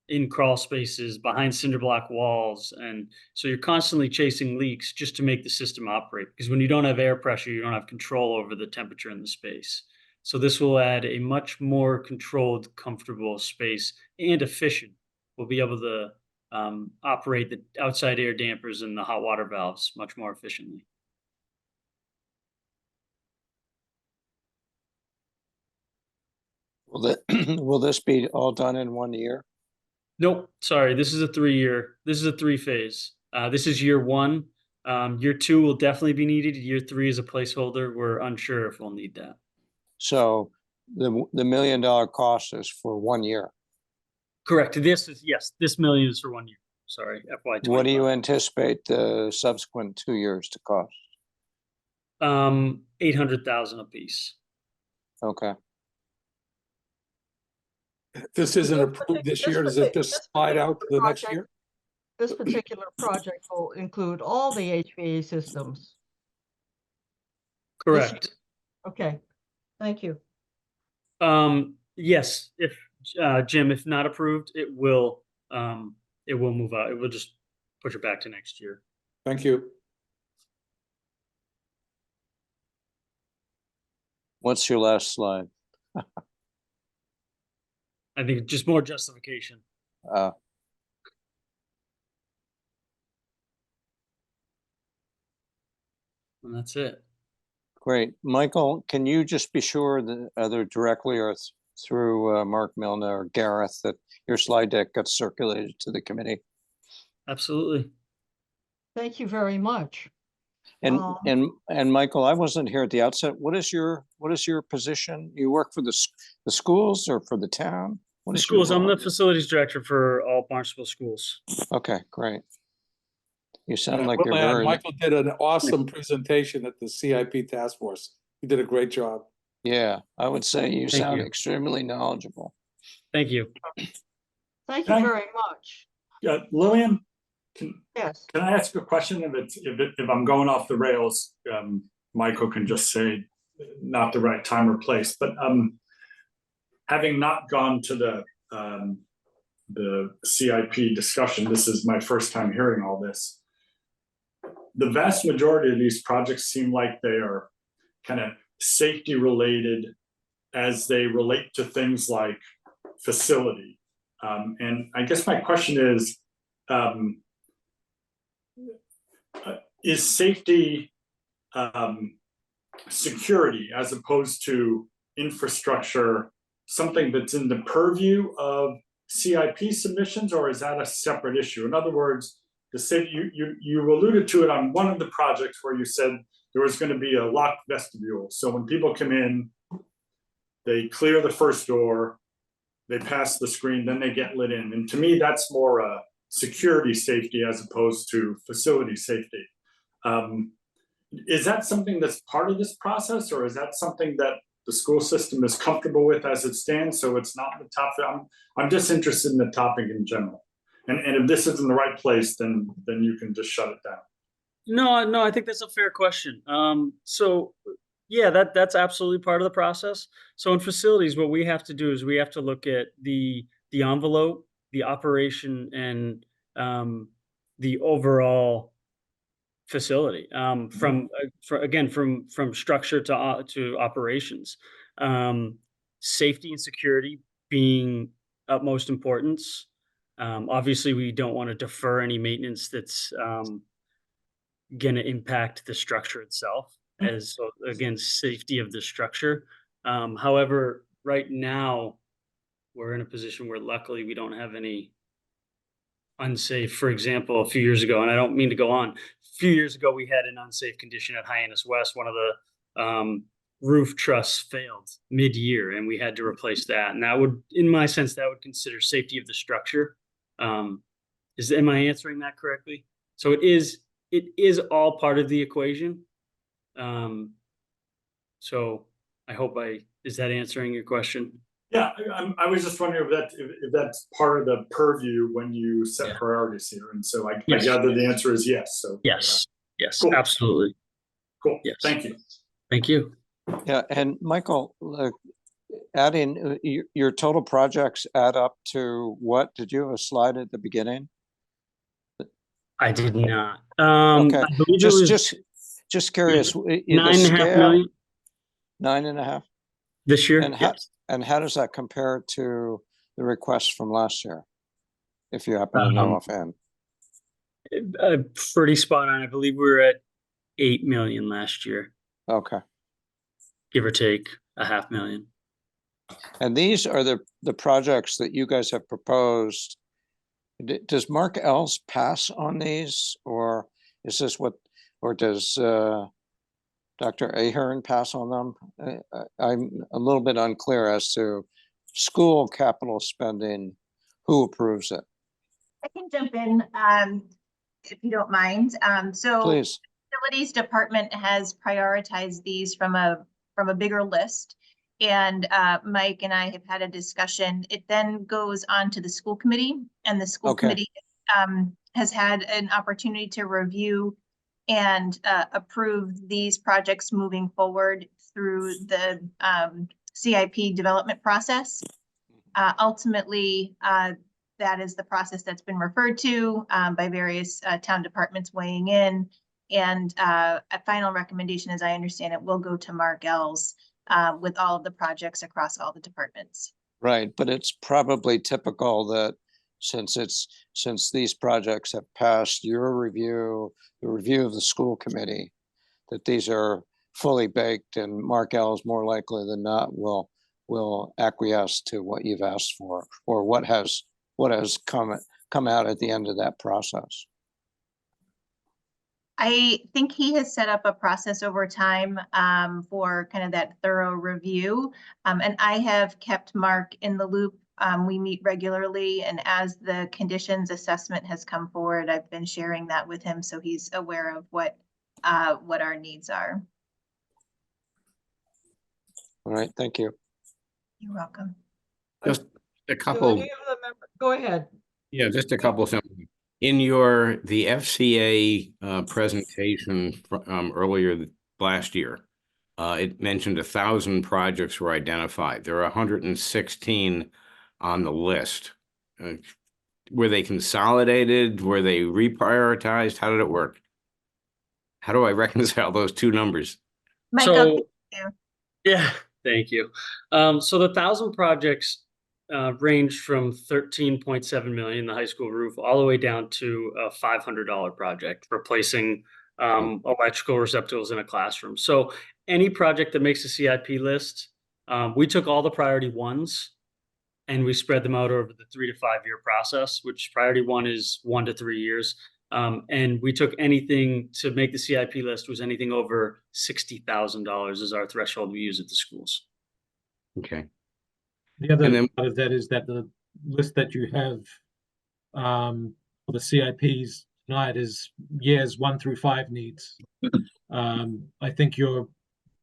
in crawl spaces, behind cinder block walls. And so you're constantly chasing leaks just to make the system operate, because when you don't have air pressure, you don't have control over the temperature in the space. So this will add a much more controlled, comfortable space and efficient. We'll be able to operate the outside air dampers and the hot water valves much more efficiently. Will this be all done in 1 year? Nope, sorry, this is a 3-phase. This is year 1. Year 2 will definitely be needed. Year 3 is a placeholder. We're unsure if we'll need that. So the $1 million cost is for 1 year. Correct. This $1 million is for 1 year. Sorry, FY25. What do you anticipate the subsequent 2 years to cost? $800,000 a piece. Okay. This isn't approved this year. Does it just slide out to the next year? This particular project will include all the HVAC systems. Correct. Okay, thank you. Yes, if Jim, if not approved, it will it will move out. It will just push it back to next year. Thank you. What's your last slide? I think just more justification. Uh, And that's it. Great. Michael, can you just be sure that either directly or through Mark Milner or Gareth that your slide deck gets circulated to the committee? Absolutely. Thank you very much. And Um, and Michael, I wasn't here at the outset. What is your position? You work for the schools or for the town? What The is your schools, I'm role? the facilities director for all Barnstable schools. Okay, great. You sound And I like will you're add, very, Michael did an awesome presentation at the CIP task force. He did a great job. yeah, I would say you Thank sound you. extremely knowledgeable. Thank you. Thank you Thank- very much. Lillian, can Yes. I ask a question? If I'm going off the rails, Michael can just say not the right time or place. But having not gone to the CIP discussion, this is my first time hearing all this. The vast majority of these projects seem like they are kind of safety related as they relate to things like facility. And I guess my question is safety security as opposed to infrastructure something that's in the purview of CIP submissions, or is that a separate issue? In other words, you alluded to it on one of the projects where you said there was going to be a locked vestibule. So when people come in, they clear the first door, they pass the screen, then they get lit in. And to me, that's more a security safety as opposed to facility safety. Is that something that's part of this process, or is that something that the school system is comfortable with as it stands? So it's not the top. I'm just interested in the topic in general. And if this isn't the right place, then you can just shut it down. No, I think that's a fair question. So yeah, that's absolutely part of the process. So in facilities, what we have to do is we have to look at the envelope, the operation, and the overall facility from structure to operations, safety and security being utmost importance. Obviously, we don't want to defer any maintenance that's going to impact the structure itself, as so again, safety of the structure. However, right now we're in a position where luckily we don't have any unsafe. For example, a few years ago, and I don't mean to go on, a few years ago we had an unsafe condition at Hyannis West. One of the roof trusses failed mid-year, and we had to replace that. And that would, in my sense, that would consider safety of the structure. Am I answering that correctly? So it is all part of the equation. So I hope is that answering your question? Yeah, I was just wondering if that's part of the purview when you set priorities here, and so I gather the answer is yes. So yes, cool. Absolutely. Cool. Yes. Thank you. Thank you. Yeah, and Michael, adding your total projects add up to what? Did you have a slide at the beginning? I did not. Okay, I believe it was just curious. The 9.5 scale, million 9.5 this year. And how does that compare to the request from last year? If you happen to know offhand. Pretty spot on. I believe we were at 8 million last year. Okay. Give or take $500,000. And these are the projects that you guys have proposed. Does Mark Ells pass on these, or is this or does Dr. Ahern pass on them? I'm a little bit unclear as to school capital spending, who approves it? I can jump in if you don't mind. So Please. the facilities department has prioritized these from a bigger list. And Mike and I have had a discussion. It then goes on to the school committee, and the school committee has had an opportunity to review and approve these projects moving forward through the CIP development process. Ultimately, that is the process that's been referred to by various town departments weighing in. And a final recommendation, as I understand it, will go to Mark Ells with all of the projects across all the departments. Right, but it's probably typical that since these projects have passed your review, the review of the school committee, that these are fully baked, and Mark L is more likely than not will acquiesce to what you've asked for, or what has come out at the end of that process. I think he has set up a process over time for kind of that thorough review. And I have kept Mark in the loop. We meet regularly, and as the conditions assessment has come forward, I've been sharing that with him, so he's aware of what our needs are. All right, thank you. You're welcome. Just a Do couple, any of the members, go ahead. yeah, just a couple simple. In the FCA presentation earlier last year, it mentioned 1,000 projects were identified. There are 116 on the list. Were they consolidated? Were they reprioritized? How did it work? How do I reconcile those two numbers? Michael, So, thank you. yeah, thank you. So the 1,000 projects ranged from 13.7 million, the high school roof, all the way down to a $500 project, replacing electrical receptacles in a classroom. So any project that makes a CIP list, we took all the priority ones and we spread them out over the 3 to 5 year process, which priority one is 1 to 3 years. And we took anything to make the CIP list was anything over $60,000 is our threshold we use at the schools. Okay. The other And then- part of that is that the list that you have for the CIPs tonight is years 1 through 5 needs. I think your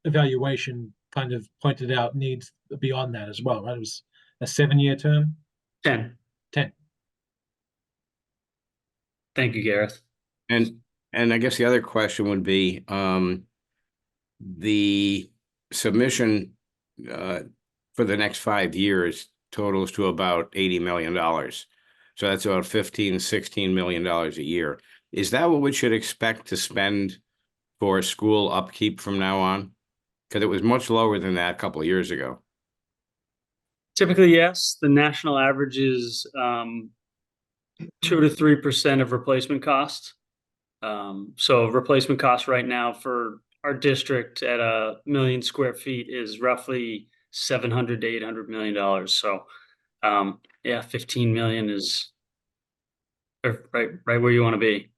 evaluation kind of pointed out needs beyond that as well, right? It was a 7-year term? 10. 10. Thank you, Gareth. And I guess the other question would be the submission for the next 5 years totals to about $80 million. So that's about $15-16 million a year. Is that what we should expect to spend for school upkeep from now on? Because it was much lower than that a couple of years ago. Typically, yes. The national average is 2 to 3% of replacement cost. So replacement cost right now for our district at 1 million square feet is roughly $700 to $800 million. So, yeah, 15 million is right where you want to be.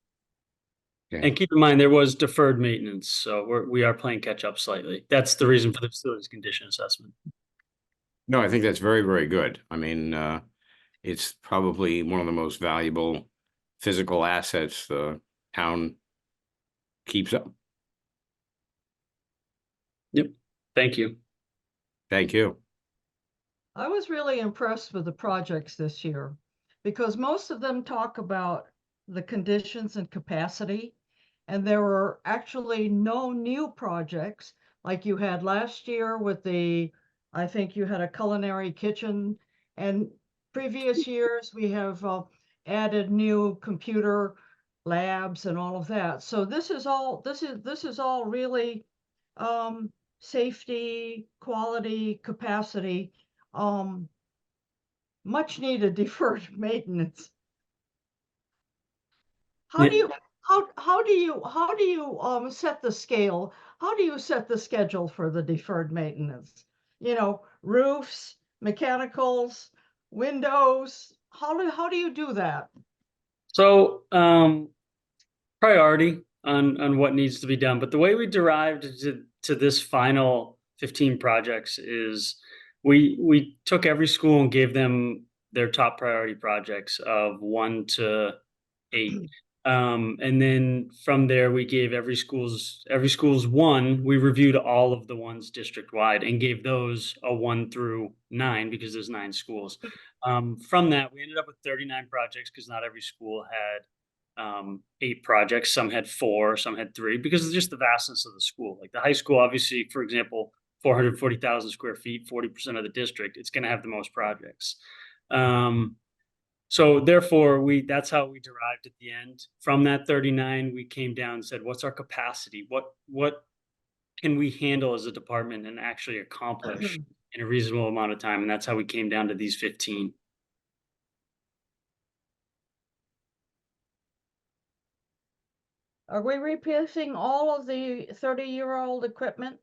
Okay. And keep in mind, there was deferred maintenance, so we are playing catch up slightly. That's the reason for the facilities condition assessment. No, I think that's very, very good. I mean, it's probably one of the most valuable physical assets the town keeps up. Yep. Thank you. Thank you. I was really impressed with the projects this year because most of them talk about the conditions and capacity, and there were actually no new projects like you had last year with I think you had a culinary kitchen, and previous years we have added new computer labs and all of that. So this is all really safety, quality, capacity, much needed deferred maintenance. How do you set the scale? How do you set the schedule for the deferred maintenance? You know, roofs, mechanicals, windows. How do you do that? So, priority on what needs to be done. But the way we derived to this final 15 projects is we took every school and gave them their top priority projects of 1 to 8. And then from there, we gave every school's one. We reviewed all of the ones district wide and gave those a 1 through 9 because there's 9 schools. From that, we ended up with 39 projects because not every school had 8 projects. Some had 4, some had 3 because of just the vastness of the school. Like the high school, obviously, for example, 440,000 square feet, 40% of the district, it's going to have the most projects. So therefore, that's how we derived at the end. From that 39, we came down and said, what's our capacity? What can we handle as a department and actually accomplish in a reasonable amount of time? And that's how we came down to these 15. Are we replacing all of the 30-year-old equipment?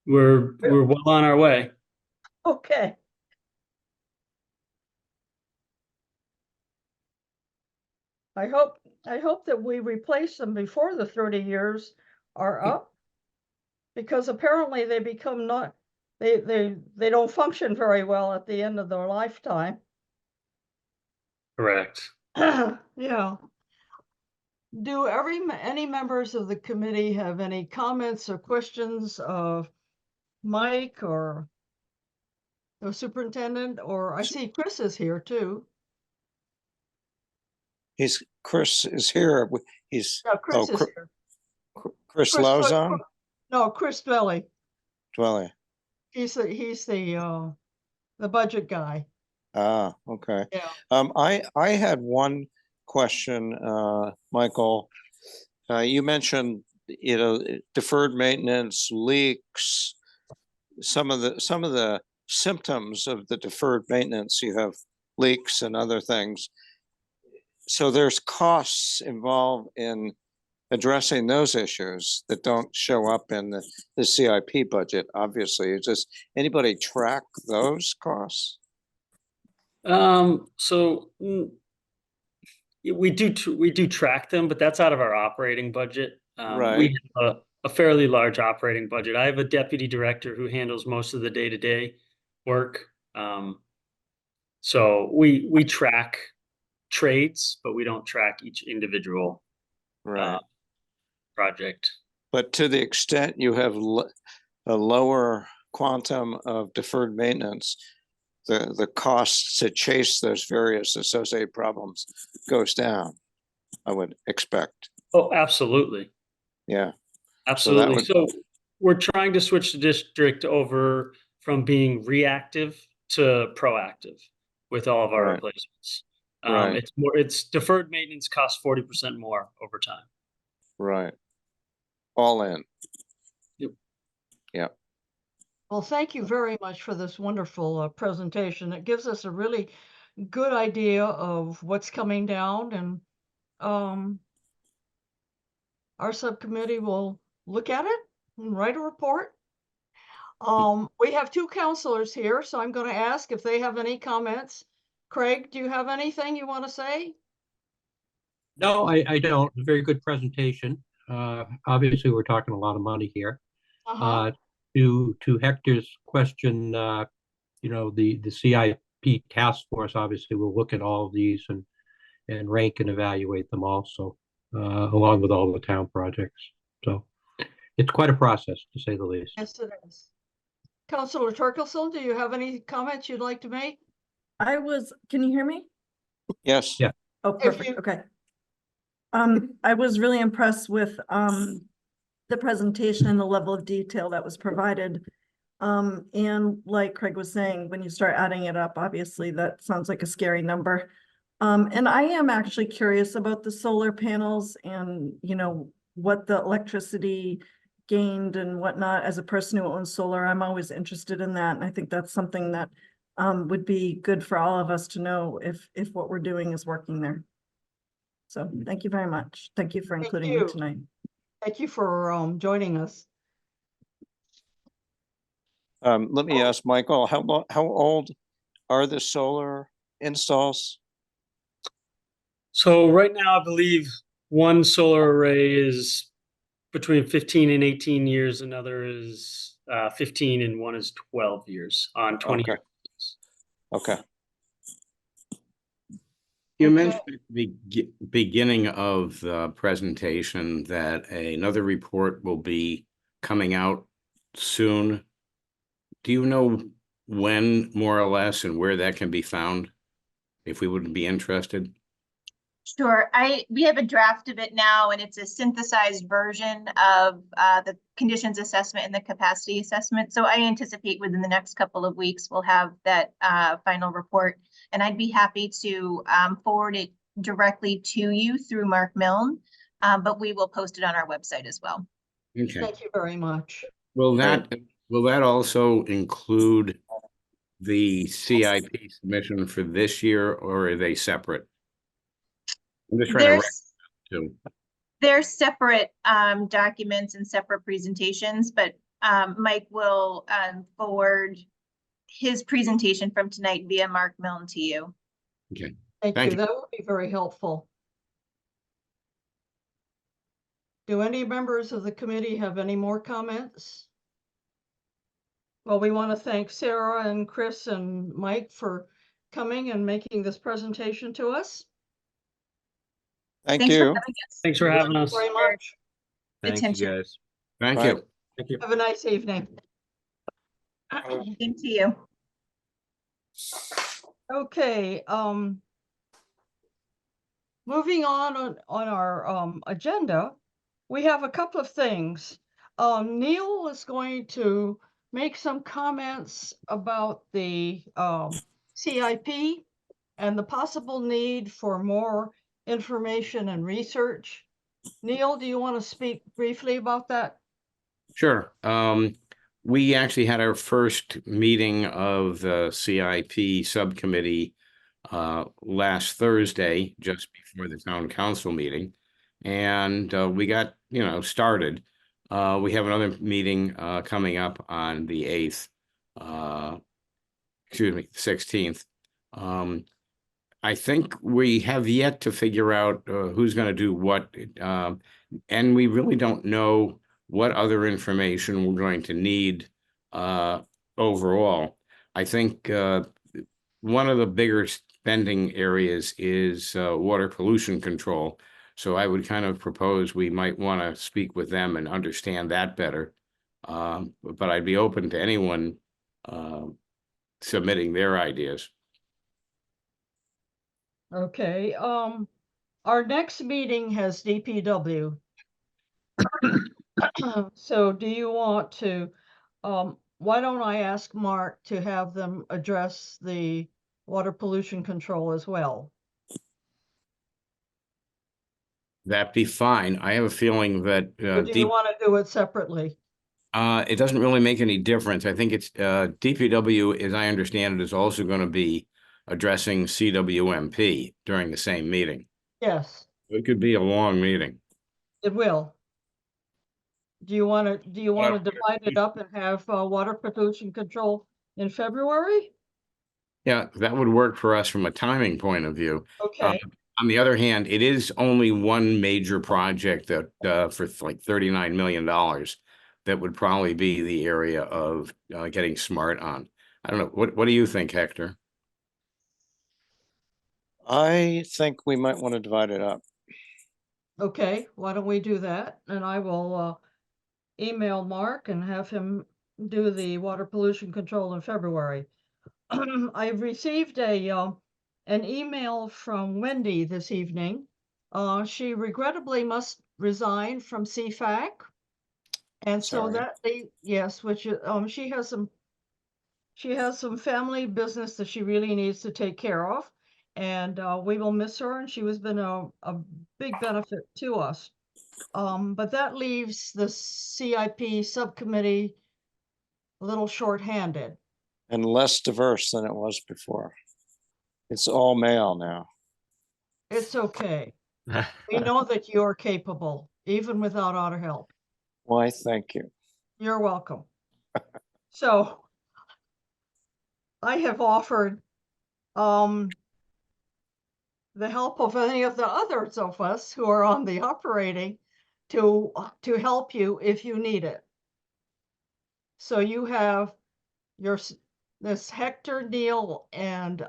We're well on our way. Okay. I hope that we replace them before the 30 years are up, because apparently they become not, they don't function very well at the end of their lifetime. Correct. Yeah. Do any members of the committee have any comments or questions of Mike or the superintendent? Or I see Chris is here too. Chris is here. He's, Yeah, Chris is here. Chris Lauzon? No, Chris Dwelly. Dwelly. He's the budget guy. Ah, okay. Yeah. I had one question, Michael. You mentioned, deferred maintenance, leaks, some of the symptoms of the deferred maintenance. You have leaks and other things. So there's costs involved in addressing those issues that don't show up in the CIP budget, obviously. Does anybody track those costs? So we do track them, but that's out of our operating budget. Right. We have a fairly large operating budget. I have a deputy director who handles most of the day-to-day work. So we track trades, but we don't track each individual Right. project. But to the extent you have a lower quantum of deferred maintenance, the costs to chase those various associated problems goes down, I would expect. Oh, absolutely. Yeah. Absolutely. So we're trying to switch the district over from being reactive to proactive with all of our Right. replacements. Right. It's deferred maintenance costs 40% more over time. Right. All in. Yep. Yeah. Well, thank you very much for this wonderful presentation. It gives us a really good idea of what's coming down, and our subcommittee will look at it and write a report. We have two counselors here, so I'm going to ask if they have any comments. Craig, do you have anything you want to say? No, I don't. Very good presentation. Obviously, we're talking a lot of money here. Uh-huh. To Hector's question, the CIP task force obviously will look at all of these and rank and evaluate them also, along with all the town projects. So it's quite a process, to say the least. Yes, it is. Councilor Torkelson, do you have any comments you'd like to make? Can you hear me? Yes. Yeah. Oh, perfect. Okay. I was really impressed with the presentation and the level of detail that was provided. And like Craig was saying, when you start adding it up, obviously that sounds like a scary number. And I am actually curious about the solar panels and, what the electricity gained and whatnot. As a person who owns solar, I'm always interested in that. And I think that's something that would be good for all of us to know if what we're doing is working there. So thank you very much. Thank you for including me tonight. Thank you for joining us. Let me ask Michael, how old are the solar installs? So right now, I believe one solar array is between 15 and 18 years. Another is 15 and one is 12 years on 20 Okay. years. Okay. You mentioned at the beginning of the presentation that another report will be coming out soon. Do you know when, more or less, and where that can be found, if we would be interested? Sure. We have a draft of it now, and it's a synthesized version of the conditions assessment and the capacity assessment. So I anticipate within the next couple of weeks, we'll have that final report. And I'd be happy to forward it directly to you through Mark Milne, but we will post it on our website as well. Okay. Thank you very much. Will that also include the CIP submission for this year, or are they separate? I'm just trying to. They're separate documents and separate presentations, but Mike will forward his presentation from tonight via Mark Milne to you. Okay. Thank Thank you. you. That would be very helpful. Do any members of the committee have any more comments? Well, we want to thank Sarah and Chris and Mike for coming and making this presentation to us. Thank Thanks for you. having us. Thanks for having us. Very much. Thank you, Attention. guys. Thank Bye. you. Thank you. Have a nice evening. Same to you. Okay, moving on our agenda, we have a couple of things. Neil is going to make some comments about the CIP and the possible need for more information and research. Neil, do you want to speak briefly about that? Sure. We actually had our first meeting of the CIP subcommittee last Thursday, just before the town council meeting. And we got, started. We have another meeting coming up on the 8th, 16th. I think we have yet to figure out who's going to do what, and we really don't know what other information we're going to need overall. I think one of the bigger spending areas is water pollution control. So I would kind of propose we might want to speak with them and understand that better. But I'd be open to anyone submitting their ideas. Okay, our next meeting has DPW. So do you want to, why don't I ask Mark to have them address the water pollution control as well? That'd be fine. I have a feeling that Or do you want to do it separately? it doesn't really make any difference. I think it's DPW, as I understand it, is also going to be addressing CWMP during the same meeting. Yes, It could be a long meeting. it will. Do you want to divide it up and have water pollution control in February? Yeah, that would work for us from a timing point of view. Okay. On the other hand, it is only one major project that for like $39 million that would probably be the area of getting smart on. I don't know. What do you think, Hector? I think we might want to divide it up. Okay, why don't we do that? And I will email Mark and have him do the water pollution control in February. I've received an email from Wendy this evening. She regrettably must resign from CFAC. And so Sorry. yes, which she has some family business that she really needs to take care of. And we will miss her, and she has been a big benefit to us. But that leaves the CIP subcommittee a little short-handed. And less diverse than it was before. It's all male now. It's okay. We know that you're capable, even without our help. Why, thank you. You're welcome. So I have offered the help of any of the others of us who are on the operating to help you if you need it. So you have this Hector, Neil, and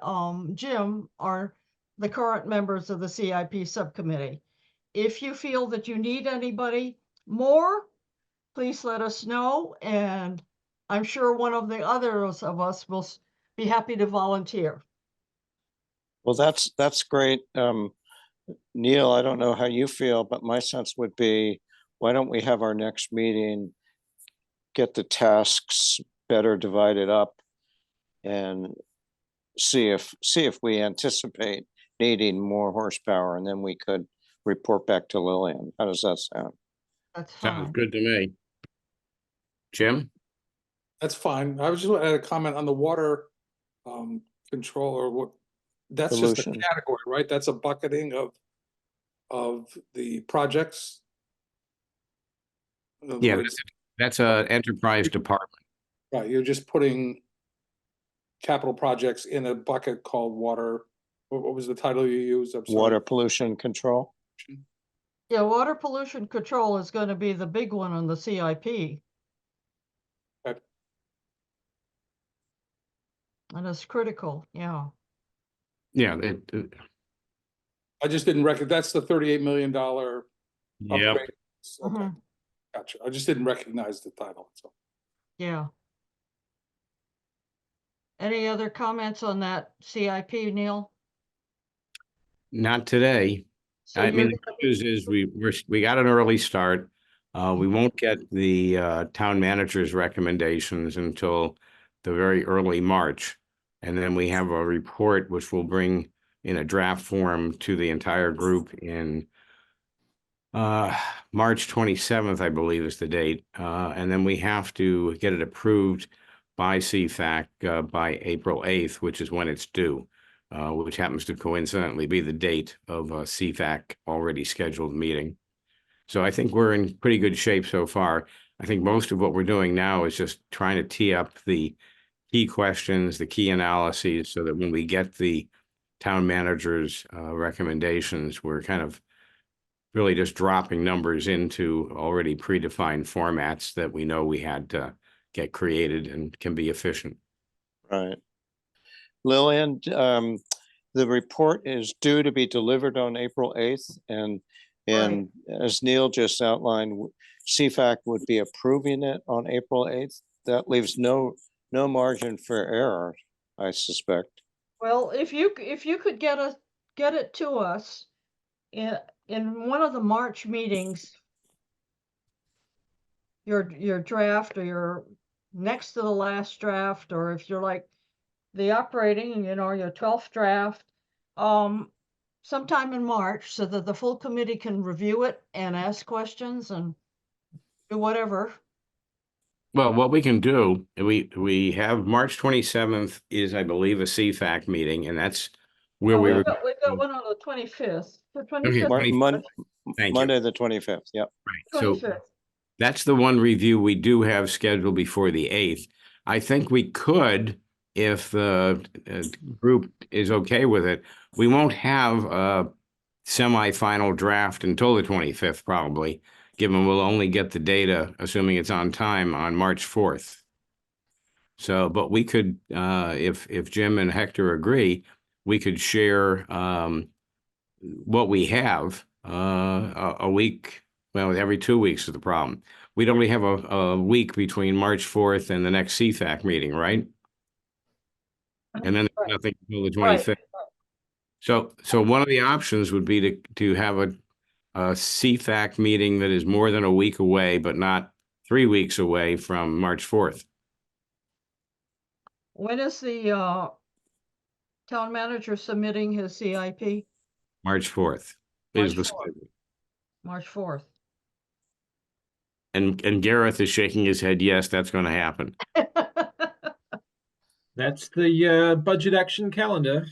Jim are the current members of the CIP subcommittee. If you feel that you need anybody more, please let us know, and I'm sure one of the others of us will be happy to volunteer. Well, that's great. Neil, I don't know how you feel, but my sense would be, why don't we have our next meeting, get the tasks better divided up and see if we anticipate needing more horsepower, and then we could report back to Lillian. How does that sound? That's Sounds fine. good to me. Jim? That's fine. I was just gonna add a comment on the water control or what, that's just a Pollution. category, right? That's a bucketing of the projects. In other Yeah, words, that's a enterprise department. right, you're just putting capital projects in a bucket called water. What was the title you used? I'm sorry. Water pollution control. Yeah, water pollution control is going to be the big one on the CIP. Okay. And it's critical, yeah. Yeah, I just didn't recognize, that's the $38 million yeah. upgrade. Okay, Mhm. gotcha. I just didn't recognize the title, so. Yeah. Any other comments on that CIP, Neil? Not today. So I you're mean, the gonna good news is we got an early start. We won't get the town manager's recommendations until the very early March. And then we have a report which we'll bring in a draft form to the entire group in March 27th, I believe is the date. And then we have to get it approved by CFAC by April 8th, which is when it's due. Which happens to coincidentally be the date of a CFAC already scheduled meeting. So I think we're in pretty good shape so far. I think most of what we're doing now is just trying to tee up the key questions, the key analyses, so that when we get the town manager's recommendations, we're kind of really just dropping numbers into already predefined formats that we know we had to get created and can be efficient. Right. Lillian, the report is due to be delivered on April 8th, and as Neil just outlined, CFAC would be approving it on April 8th. That leaves no margin for error, I suspect. Well, if you could get it to us in one of the March meetings, your draft or your next to the last draft, or if you're like the operating, your 12th draft, sometime in March, so that the full committee can review it and ask questions and do whatever. Well, what we can do, we have March 27th is, I believe, a CFAC meeting, and that's where we were. We've got one on the 25th. The Okay, 25th. Thank you. Monday, the 25th. Yep. Right. So 25th. that's the one review we do have scheduled before the 8th. I think we could, if the group is okay with it, we won't have a semi-final draft until the 25th, probably, given we'll only get the data, assuming it's on time, on March 4th. So, but we could, if Jim and Hector agree, we could share what we have a week. Well, every 2 weeks is the problem. We'd only have a week between March 4th and the next CFAC meeting, right? And then Right. nothing until the 25th. So one of the options would be to have a CFAC meeting that is more than a week away, but not 3 weeks away from March 4th. When is the town manager submitting his CIP? March 4th is the schedule. March 4th. And Gareth is shaking his head, yes, that's going to happen. That's the budget action calendar.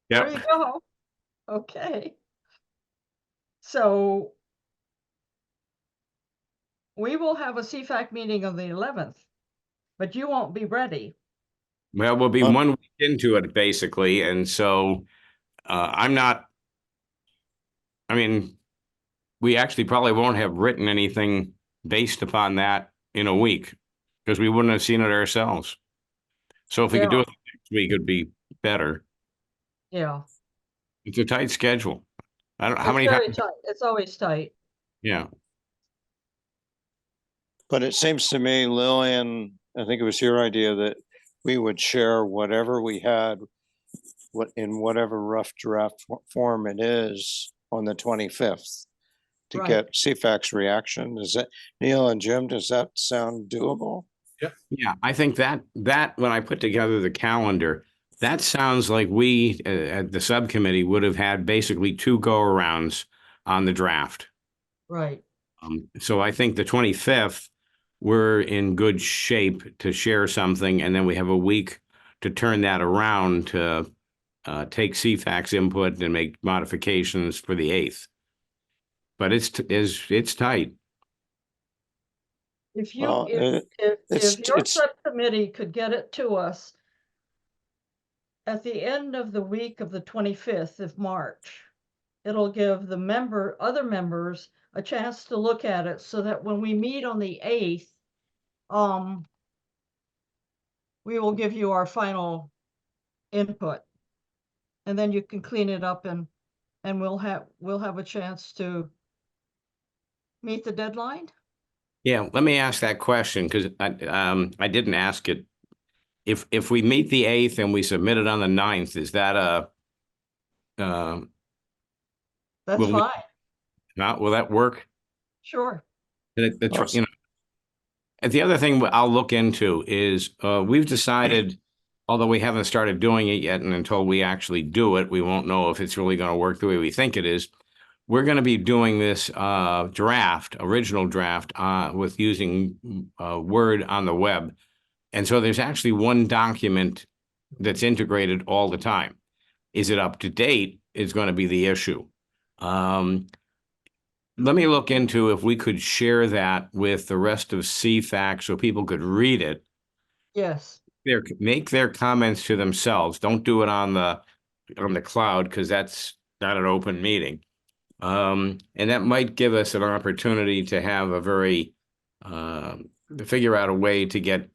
There Yep. you go. Okay. So we will have a CFAC meeting on the 11th, but you won't be ready. Well, we'll be 1 week into it, basically, and so I'm not, I mean, we actually probably won't have written anything based upon that in a week, because we wouldn't have seen it ourselves. So if we could do it next week, it'd be better. Yeah. It's a tight schedule. I don't know how It's many very times. tight. It's always tight. Yeah. But it seems to me, Lillian, I think it was your idea that we would share whatever we had, in whatever rough draft form it is, on the 25th to Right. get CFAC's reaction. Is that, Neil and Jim, does that sound doable? Yeah, I think that when I put together the calendar, that sounds like we at the subcommittee would have had basically 2 go-arounds on the draft. Right. So I think the 25th, we're in good shape to share something, and then we have a week to turn that around to take CFAC's input and make modifications for the 8th. But it's tight. If you, Well, if your it's subcommittee could get it to us at the end of the week of the 25th of March, it'll give the other members a chance to look at it so that when we meet on the 8th, we will give you our final input. And then you can clean it up and we'll have a chance to meet the deadline. Yeah, let me ask that question because I didn't ask it. If we meet the 8th and we submit it on the 9th, is that That's will we, fine. not will that work? Sure. You know, and the other thing I'll look into is we've decided, although we haven't started doing it yet, and until we actually do it, we won't know if it's really going to work the way we think it is. We're going to be doing this original draft with using Word on the web. And so there's actually one document that's integrated all the time. Is it up to date is going to be the issue. Let me look into if we could share that with the rest of CFAC so people could read it. Yes. Make their comments to themselves. Don't do it on the cloud because that's not an open meeting. And that might give us an opportunity to have a very to figure out a way to get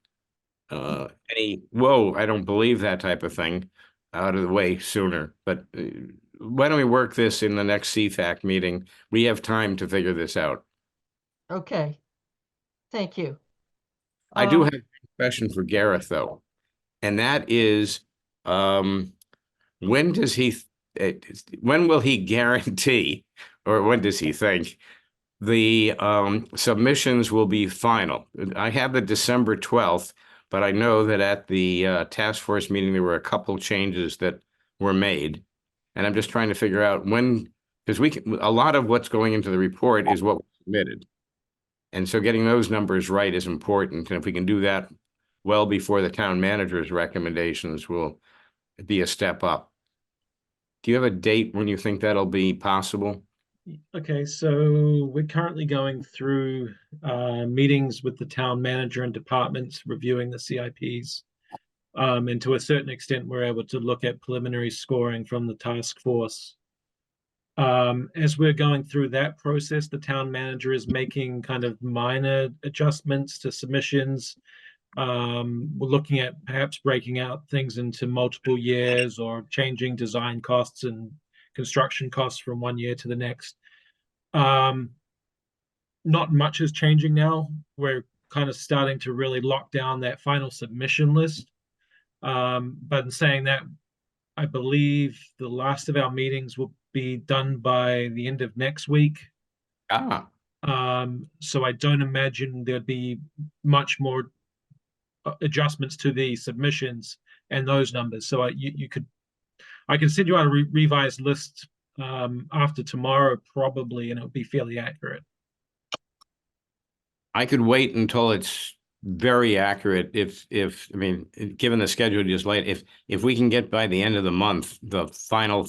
any whoa, I don't believe that type of thing out of the way sooner. But why don't we work this in the next CFAC meeting? We have time to figure this out. Okay. Thank you. I do have a question for Gareth though, and that is, when does when will he guarantee, or when does he think the submissions will be final? I have the December 12th, but I know that at the task force meeting, there were a couple changes that were made. And I'm just trying to figure out when, because a lot of what's going into the report is what we submitted. And so getting those numbers right is important. And if we can do that well before the town manager's recommendations will be a step up. Do you have a date when you think that'll be possible? Okay, so we're currently going through meetings with the town manager and departments reviewing the CIPs. And to a certain extent, we're able to look at preliminary scoring from the task force. As we're going through that process, the town manager is making kind of minor adjustments to submissions. We're looking at perhaps breaking out things into multiple years or changing design costs and construction costs from one year to the next. Not much is changing now. We're kind of starting to really lock down that final submission list. But in saying that, I believe the last of our meetings will be done by the end of next week. So I don't imagine there'd be much more adjustments to the submissions and those numbers. So I can send you out a revised list after tomorrow probably, and it'll be fairly accurate. I could wait until it's very accurate if I mean, given the schedule just laid, if we can get by the end of the month, the final,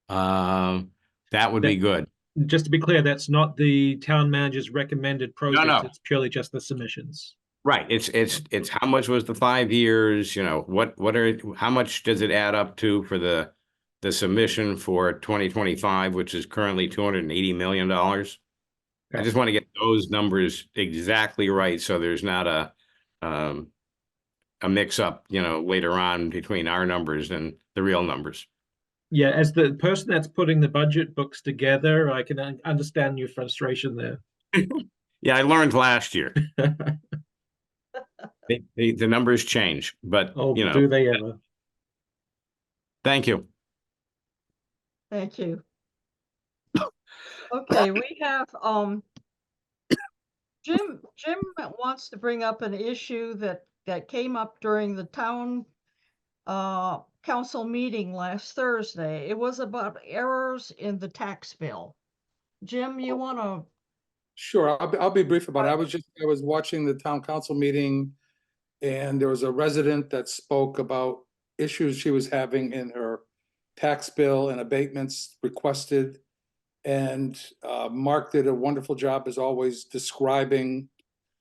that would be good. Just to be clear, that's not the town manager's recommended project. No. It's purely just the submissions. Right. It's how much was the 5 years, you know, how much does it add up to for the submission for 2025, which is currently $280 million. I just want to get those numbers exactly right so there's not a mix up, you know, later on between our numbers and the real numbers. Yeah, as the person that's putting the budget books together, I can understand your frustration there. Yeah, I learned last year. The numbers change, but oh, you know, do they ever? Thank you. Thank you. Okay, we have, Jim wants to bring up an issue that came up during the town council meeting last Thursday. It was about errors in the tax bill. Jim, you wanna, Sure, I'll be brief about it. I was watching the town council meeting, and there was a resident that spoke about issues she was having in her tax bill and abatements requested. And Mark did a wonderful job, as always, describing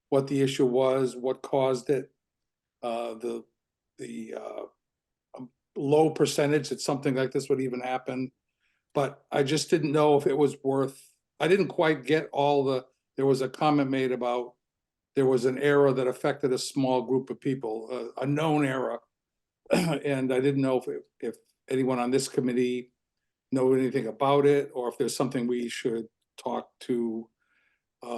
what the issue was, what caused it, the low percentage that something like this would even happen. But I just didn't know if it was worth, I didn't quite get there was a comment made about there was an error that affected a small group of people, a known error. And I didn't know if anyone on this committee know anything about it, or if there's something we should talk to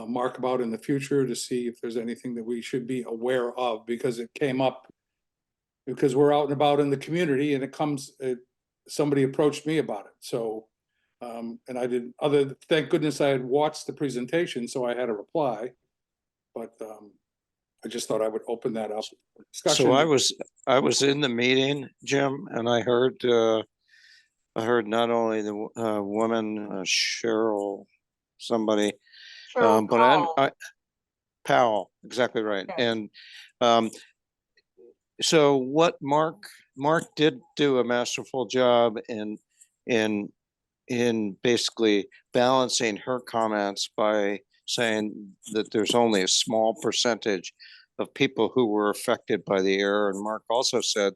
Mark about in the future to see if there's anything that we should be aware of, because it came up because we're out and about in the community, and somebody approached me about it. So, and I didn't, thank goodness I had watched the presentation, so I had a reply. But I just thought I would open that up. Discussion. So I was in the meeting, Jim, and I heard not only the woman, Cheryl, somebody, Cheryl but Powell. Powell, exactly right. Yes. And so what Mark did do a masterful job in basically balancing her comments by saying that there's only a small percentage of people who were affected by the error. And Mark also said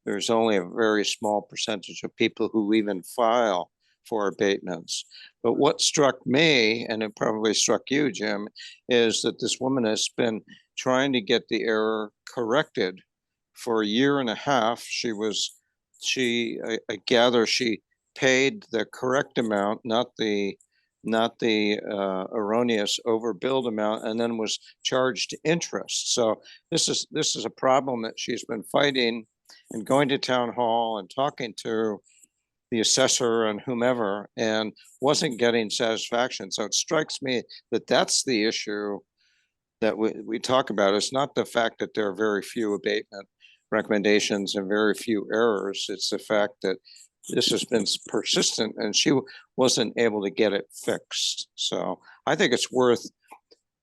there's only a very small percentage of people who even file for abatements. But what struck me, and it probably struck you, Jim, is that this woman has been trying to get the error corrected for a year and a half. I gather she paid the correct amount, not the erroneous overbilled amount, and then was charged interest. So this is a problem that she's been fighting and going to town hall and talking to the assessor and whomever, and wasn't getting satisfaction. So it strikes me that that's the issue that we talk about. It's not the fact that there are very few abatement recommendations and very few errors. It's the fact that this has been persistent and she wasn't able to get it fixed. So I think it's worth,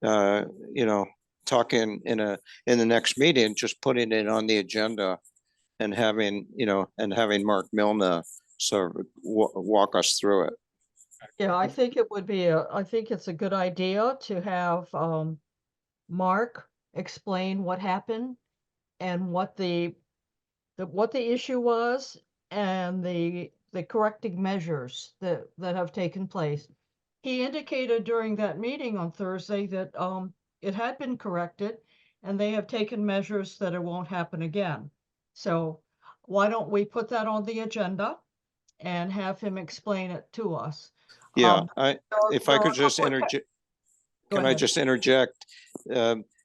talking in the next meeting, just putting it on the agenda and having Mark Milne sort of walk us through it. Yeah, I think I think it's a good idea to have Mark explain what happened and what the issue was, and the correcting measures that have taken place. He indicated during that meeting on Thursday that it had been corrected and they have taken measures that it won't happen again. So why don't we put that on the agenda and have him explain it to us? Yeah, There are a couple of Go can I ahead. just interject?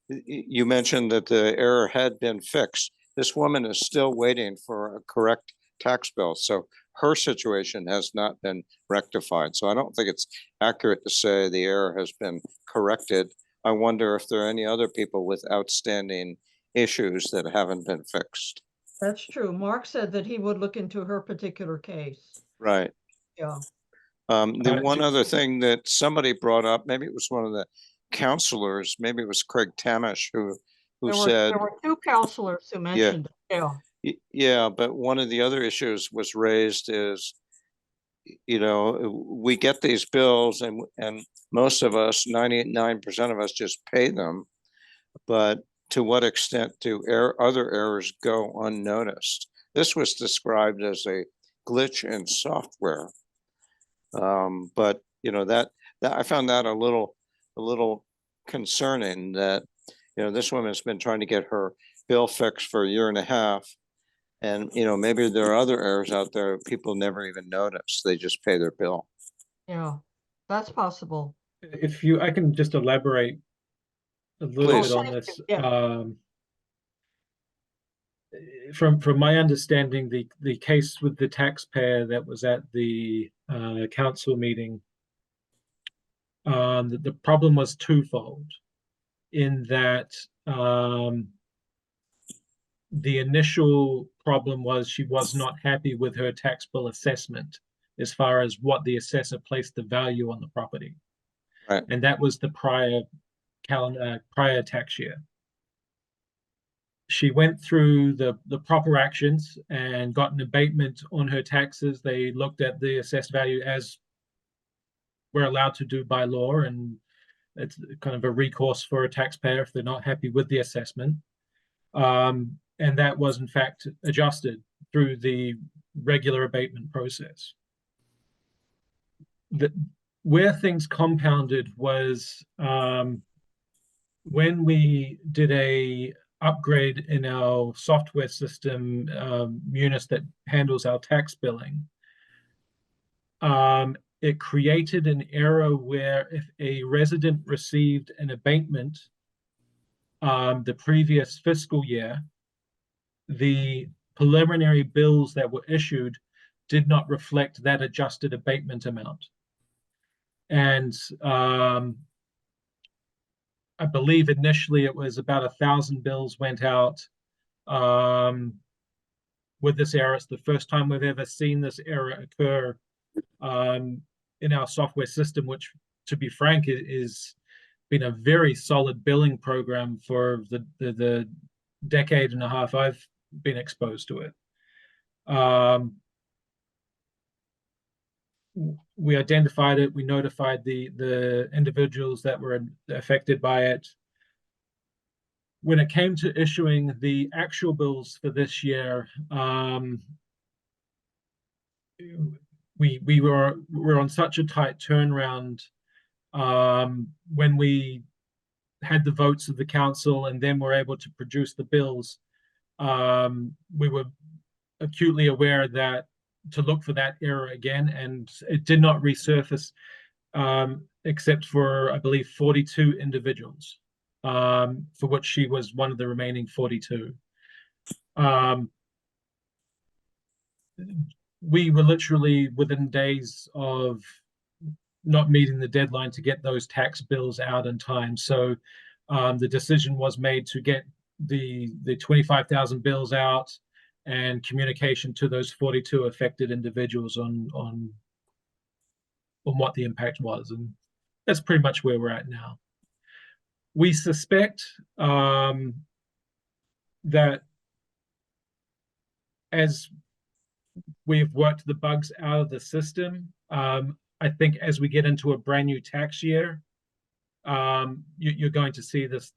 You mentioned that the error had been fixed. This woman is still waiting for a correct tax bill. So her situation has not been rectified. So I don't think it's accurate to say the error has been corrected. I wonder if there are any other people with outstanding issues that haven't been fixed. That's true. Mark said that he would look into her particular case. Right. Yeah. The one other thing that somebody brought up, maybe it was one of the counselors, maybe it was Craig Tamish, who said, there were two counselors who mentioned it. Yeah. Yeah, but one of the other issues was raised is, we get these bills and most of us, 99% of us, just pay them. But to what extent do other errors go unnoticed? This was described as a glitch in software. But that I found that a little concerning, that this woman's been trying to get her bill fixed for a year and a half, and maybe there are other errors out there people never even notice. They just pay their bill. Yeah, that's possible. I can just elaborate a little bit on this. Yeah. From my understanding, the case with the taxpayer that was at the council meeting The problem was twofold in that the initial problem was she was not happy with her tax bill assessment as far as what the assessor placed the value on the property. Right. And that was the prior tax year. She went through the proper actions and got an abatement on her taxes. They looked at the assessed value as we're allowed to do by law, and it's kind of a recourse for a taxpayer if they're not happy with the assessment. And that was in fact adjusted through the regular abatement process. Where things compounded was when we did a upgrade in our software system, Munis, that handles our tax billing. It created an error where if a resident received an abatement the previous fiscal year, the preliminary bills that were issued did not reflect that adjusted abatement amount. And I believe initially it was about 1,000 bills went out with this error. It's the first time we've ever seen this error occur in our software system, which, to be frank, is been a very solid billing program for the decade and a half I've been exposed to it. We identified it, we notified the individuals that were affected by it. When it came to issuing the actual bills for this year, we were on such a tight turnaround when we had the votes of the council and then were able to produce the bills. We were acutely aware that to look for that error again, and it did not resurface except for, I believe, 42 individuals, for which she was one of the remaining 42. We were literally within days of not meeting the deadline to get those tax bills out in time. So the decision was made to get the 25,000 bills out and communication to those 42 affected individuals on what the impact was. And that's pretty much where we're at now. We suspect that as we've worked the bugs out of the system, I think as we get into a brand new tax year, you're going to see this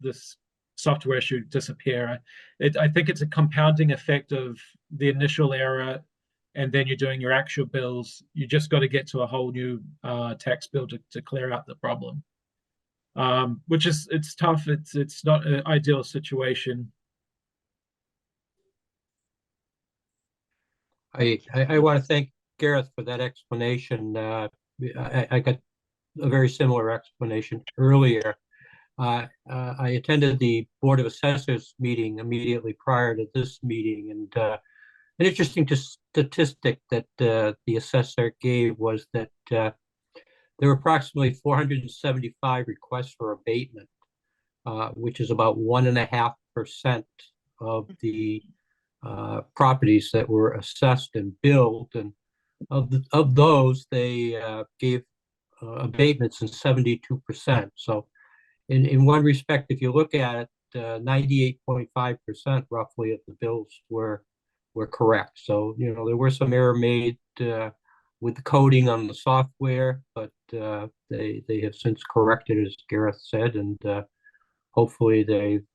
software issue disappear. I think it's a compounding effect of the initial error, and then you're doing your actual bills. You just got to get to a whole new tax bill to clear out the problem, which is, it's tough. It's not an ideal situation. I want to thank Gareth for that explanation. I got a very similar explanation earlier. I attended the Board of Assessors meeting immediately prior to this meeting, and an interesting statistic that the assessor gave was that there were approximately 475 requests for abatement, which is about 1.5% of the properties that were assessed and billed, and of those they gave abatements in 72%. So in one respect, if you look at it, 98.5% roughly of the bills were correct. So, you know, there were some error made with the coding on the software, but they have since corrected, as Gareth said, and hopefully they've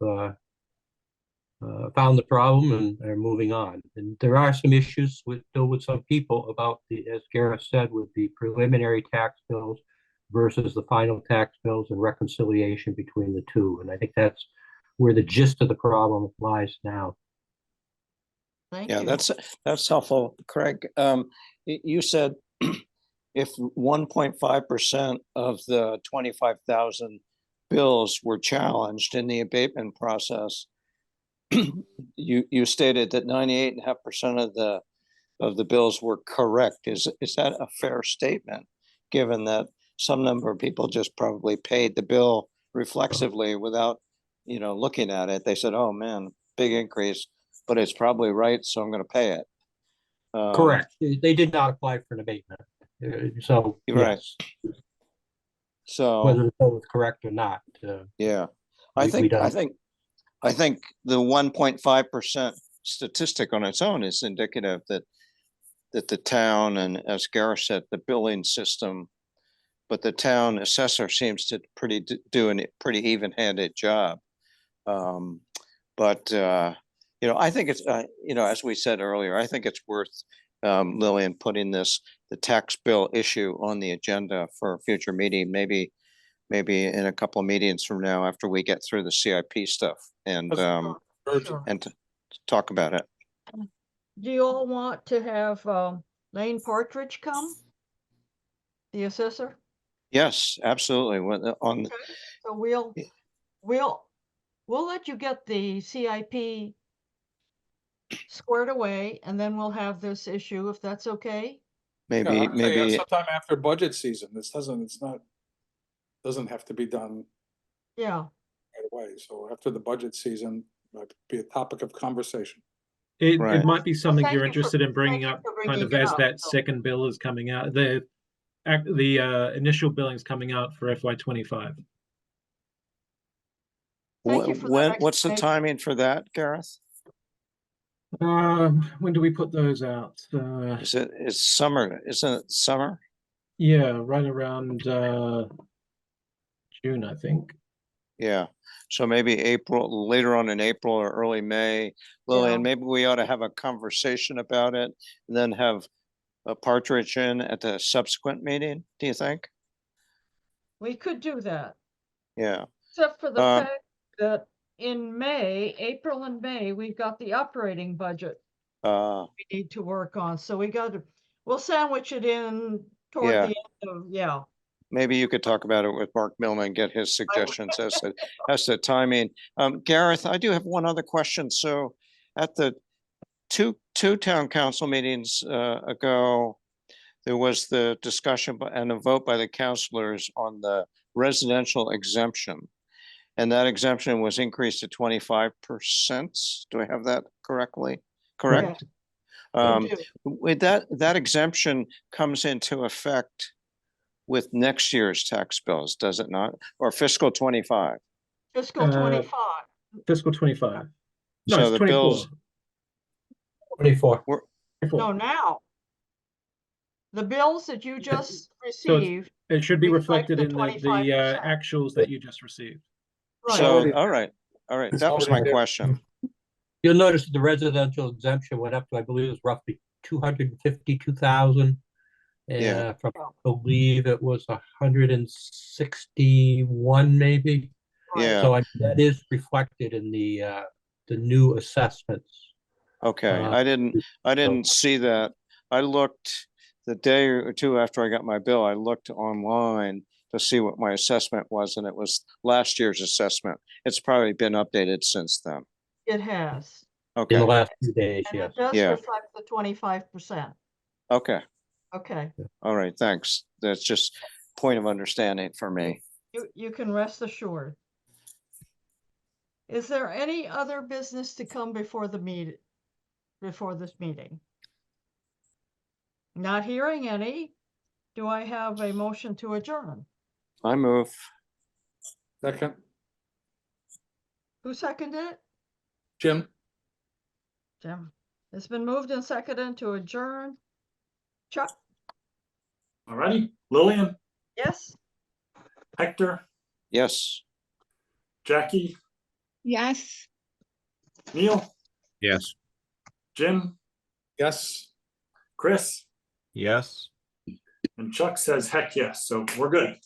found the problem and are moving on. And there are some issues still with some people about as Gareth said, with the preliminary tax bills versus the final tax bills and reconciliation between the two. And I think that's where the gist of the problem lies now. Thank Yeah, you. that's helpful, Craig. You said if 1.5% of the 25,000 bills were challenged in the abatement process, you stated that 98.5% of the bills were correct. Is that a fair statement, given that some number of people just probably paid the bill reflexively without, looking at it. They said, oh man, big increase, but it's probably right, so I'm gonna pay it. Correct. They did not apply for an abatement. So, You're right. yes, So, whether the bill was correct or not. yeah, we I think don't. the 1.5% statistic on its own is indicative that the town, and as Gareth said, the billing system, but the town assessor seems to do a pretty even-handed job. But I think it's as we said earlier, I think it's worth Lillian putting the tax bill issue on the agenda for a future meeting, maybe in a couple of meetings from now after we get through the CIP stuff and Sure. and to talk about it. Do you all want to have Lane Partridge come? The assessor? Yes, absolutely. On Okay. So we'll let you get the CIP squared away, and then we'll have this issue, if that's okay. maybe sometime after budget season. Doesn't have to be done Yeah. right away. So after the budget season, might be a topic of conversation. It Right. might be something thank you're you for- interested in bringing thank you up for kind bringing of it as up, that so- second bill is coming out. The initial billing's coming out for FY25. Thank you for that what's the explanation. timing for that, Gareth? When do we put those out? It's summer, isn't it summer? Yeah, right around June, I think. Yeah, so maybe later on in April or early May. Lillian, Yeah. maybe we ought to have a conversation about it and then have a Partridge in at the subsequent meeting, do you think? We could do that, Yeah, except for the Um, fact that in April and May, we've got the operating budget we need to work on. So we'll sandwich it in toward Yeah. the end of, yeah. maybe you could talk about it with Mark Millman and get his suggestions as to timing. Gareth, I do have one other question. So at the two town council meetings ago, there was the discussion and a vote by the councilors on the residential exemption. And that exemption was increased to 25%. Do I have that correctly? Correct? We do. With that exemption comes into effect with next year's tax bills, does it not? Or fiscal 25? Fiscal Uh, 25. Fiscal 25. No, So it's the 24. bills 24. were, 24. No, now. The bills that you just So received, it should be reflect reflected the in the 25%. actuals that you just received. right? so, all right. It's That was my already there. question. You'll notice that the residential exemption went up to, I believe it was roughly 252,000. Yeah. From, I believe it was 161 maybe. Right. Yeah, So that is reflected in the new assessments. okay. Uh, I didn't see that. I looked the day or two after I got my bill, I looked online to see what my assessment was, and it was last year's assessment. It's probably been updated since then. It has. In Okay, the last few days, And yes. it does Yeah. reflect the 25%. okay. Okay. All right, thanks. That's just point of understanding for me. You can rest assured. Is there any other business to come before this meeting? Not hearing any. Do I have a motion to adjourn? I move. Second, Who seconded it? Jim? Jim. It's been moved and seconded to adjourn. Chuck? All righty, Lillian, Yes? Hector, Yes. Jackie, Yes. Neil, Yes. Jim, Yes. Chris, Yes. and Chuck says heck yes, so we're good.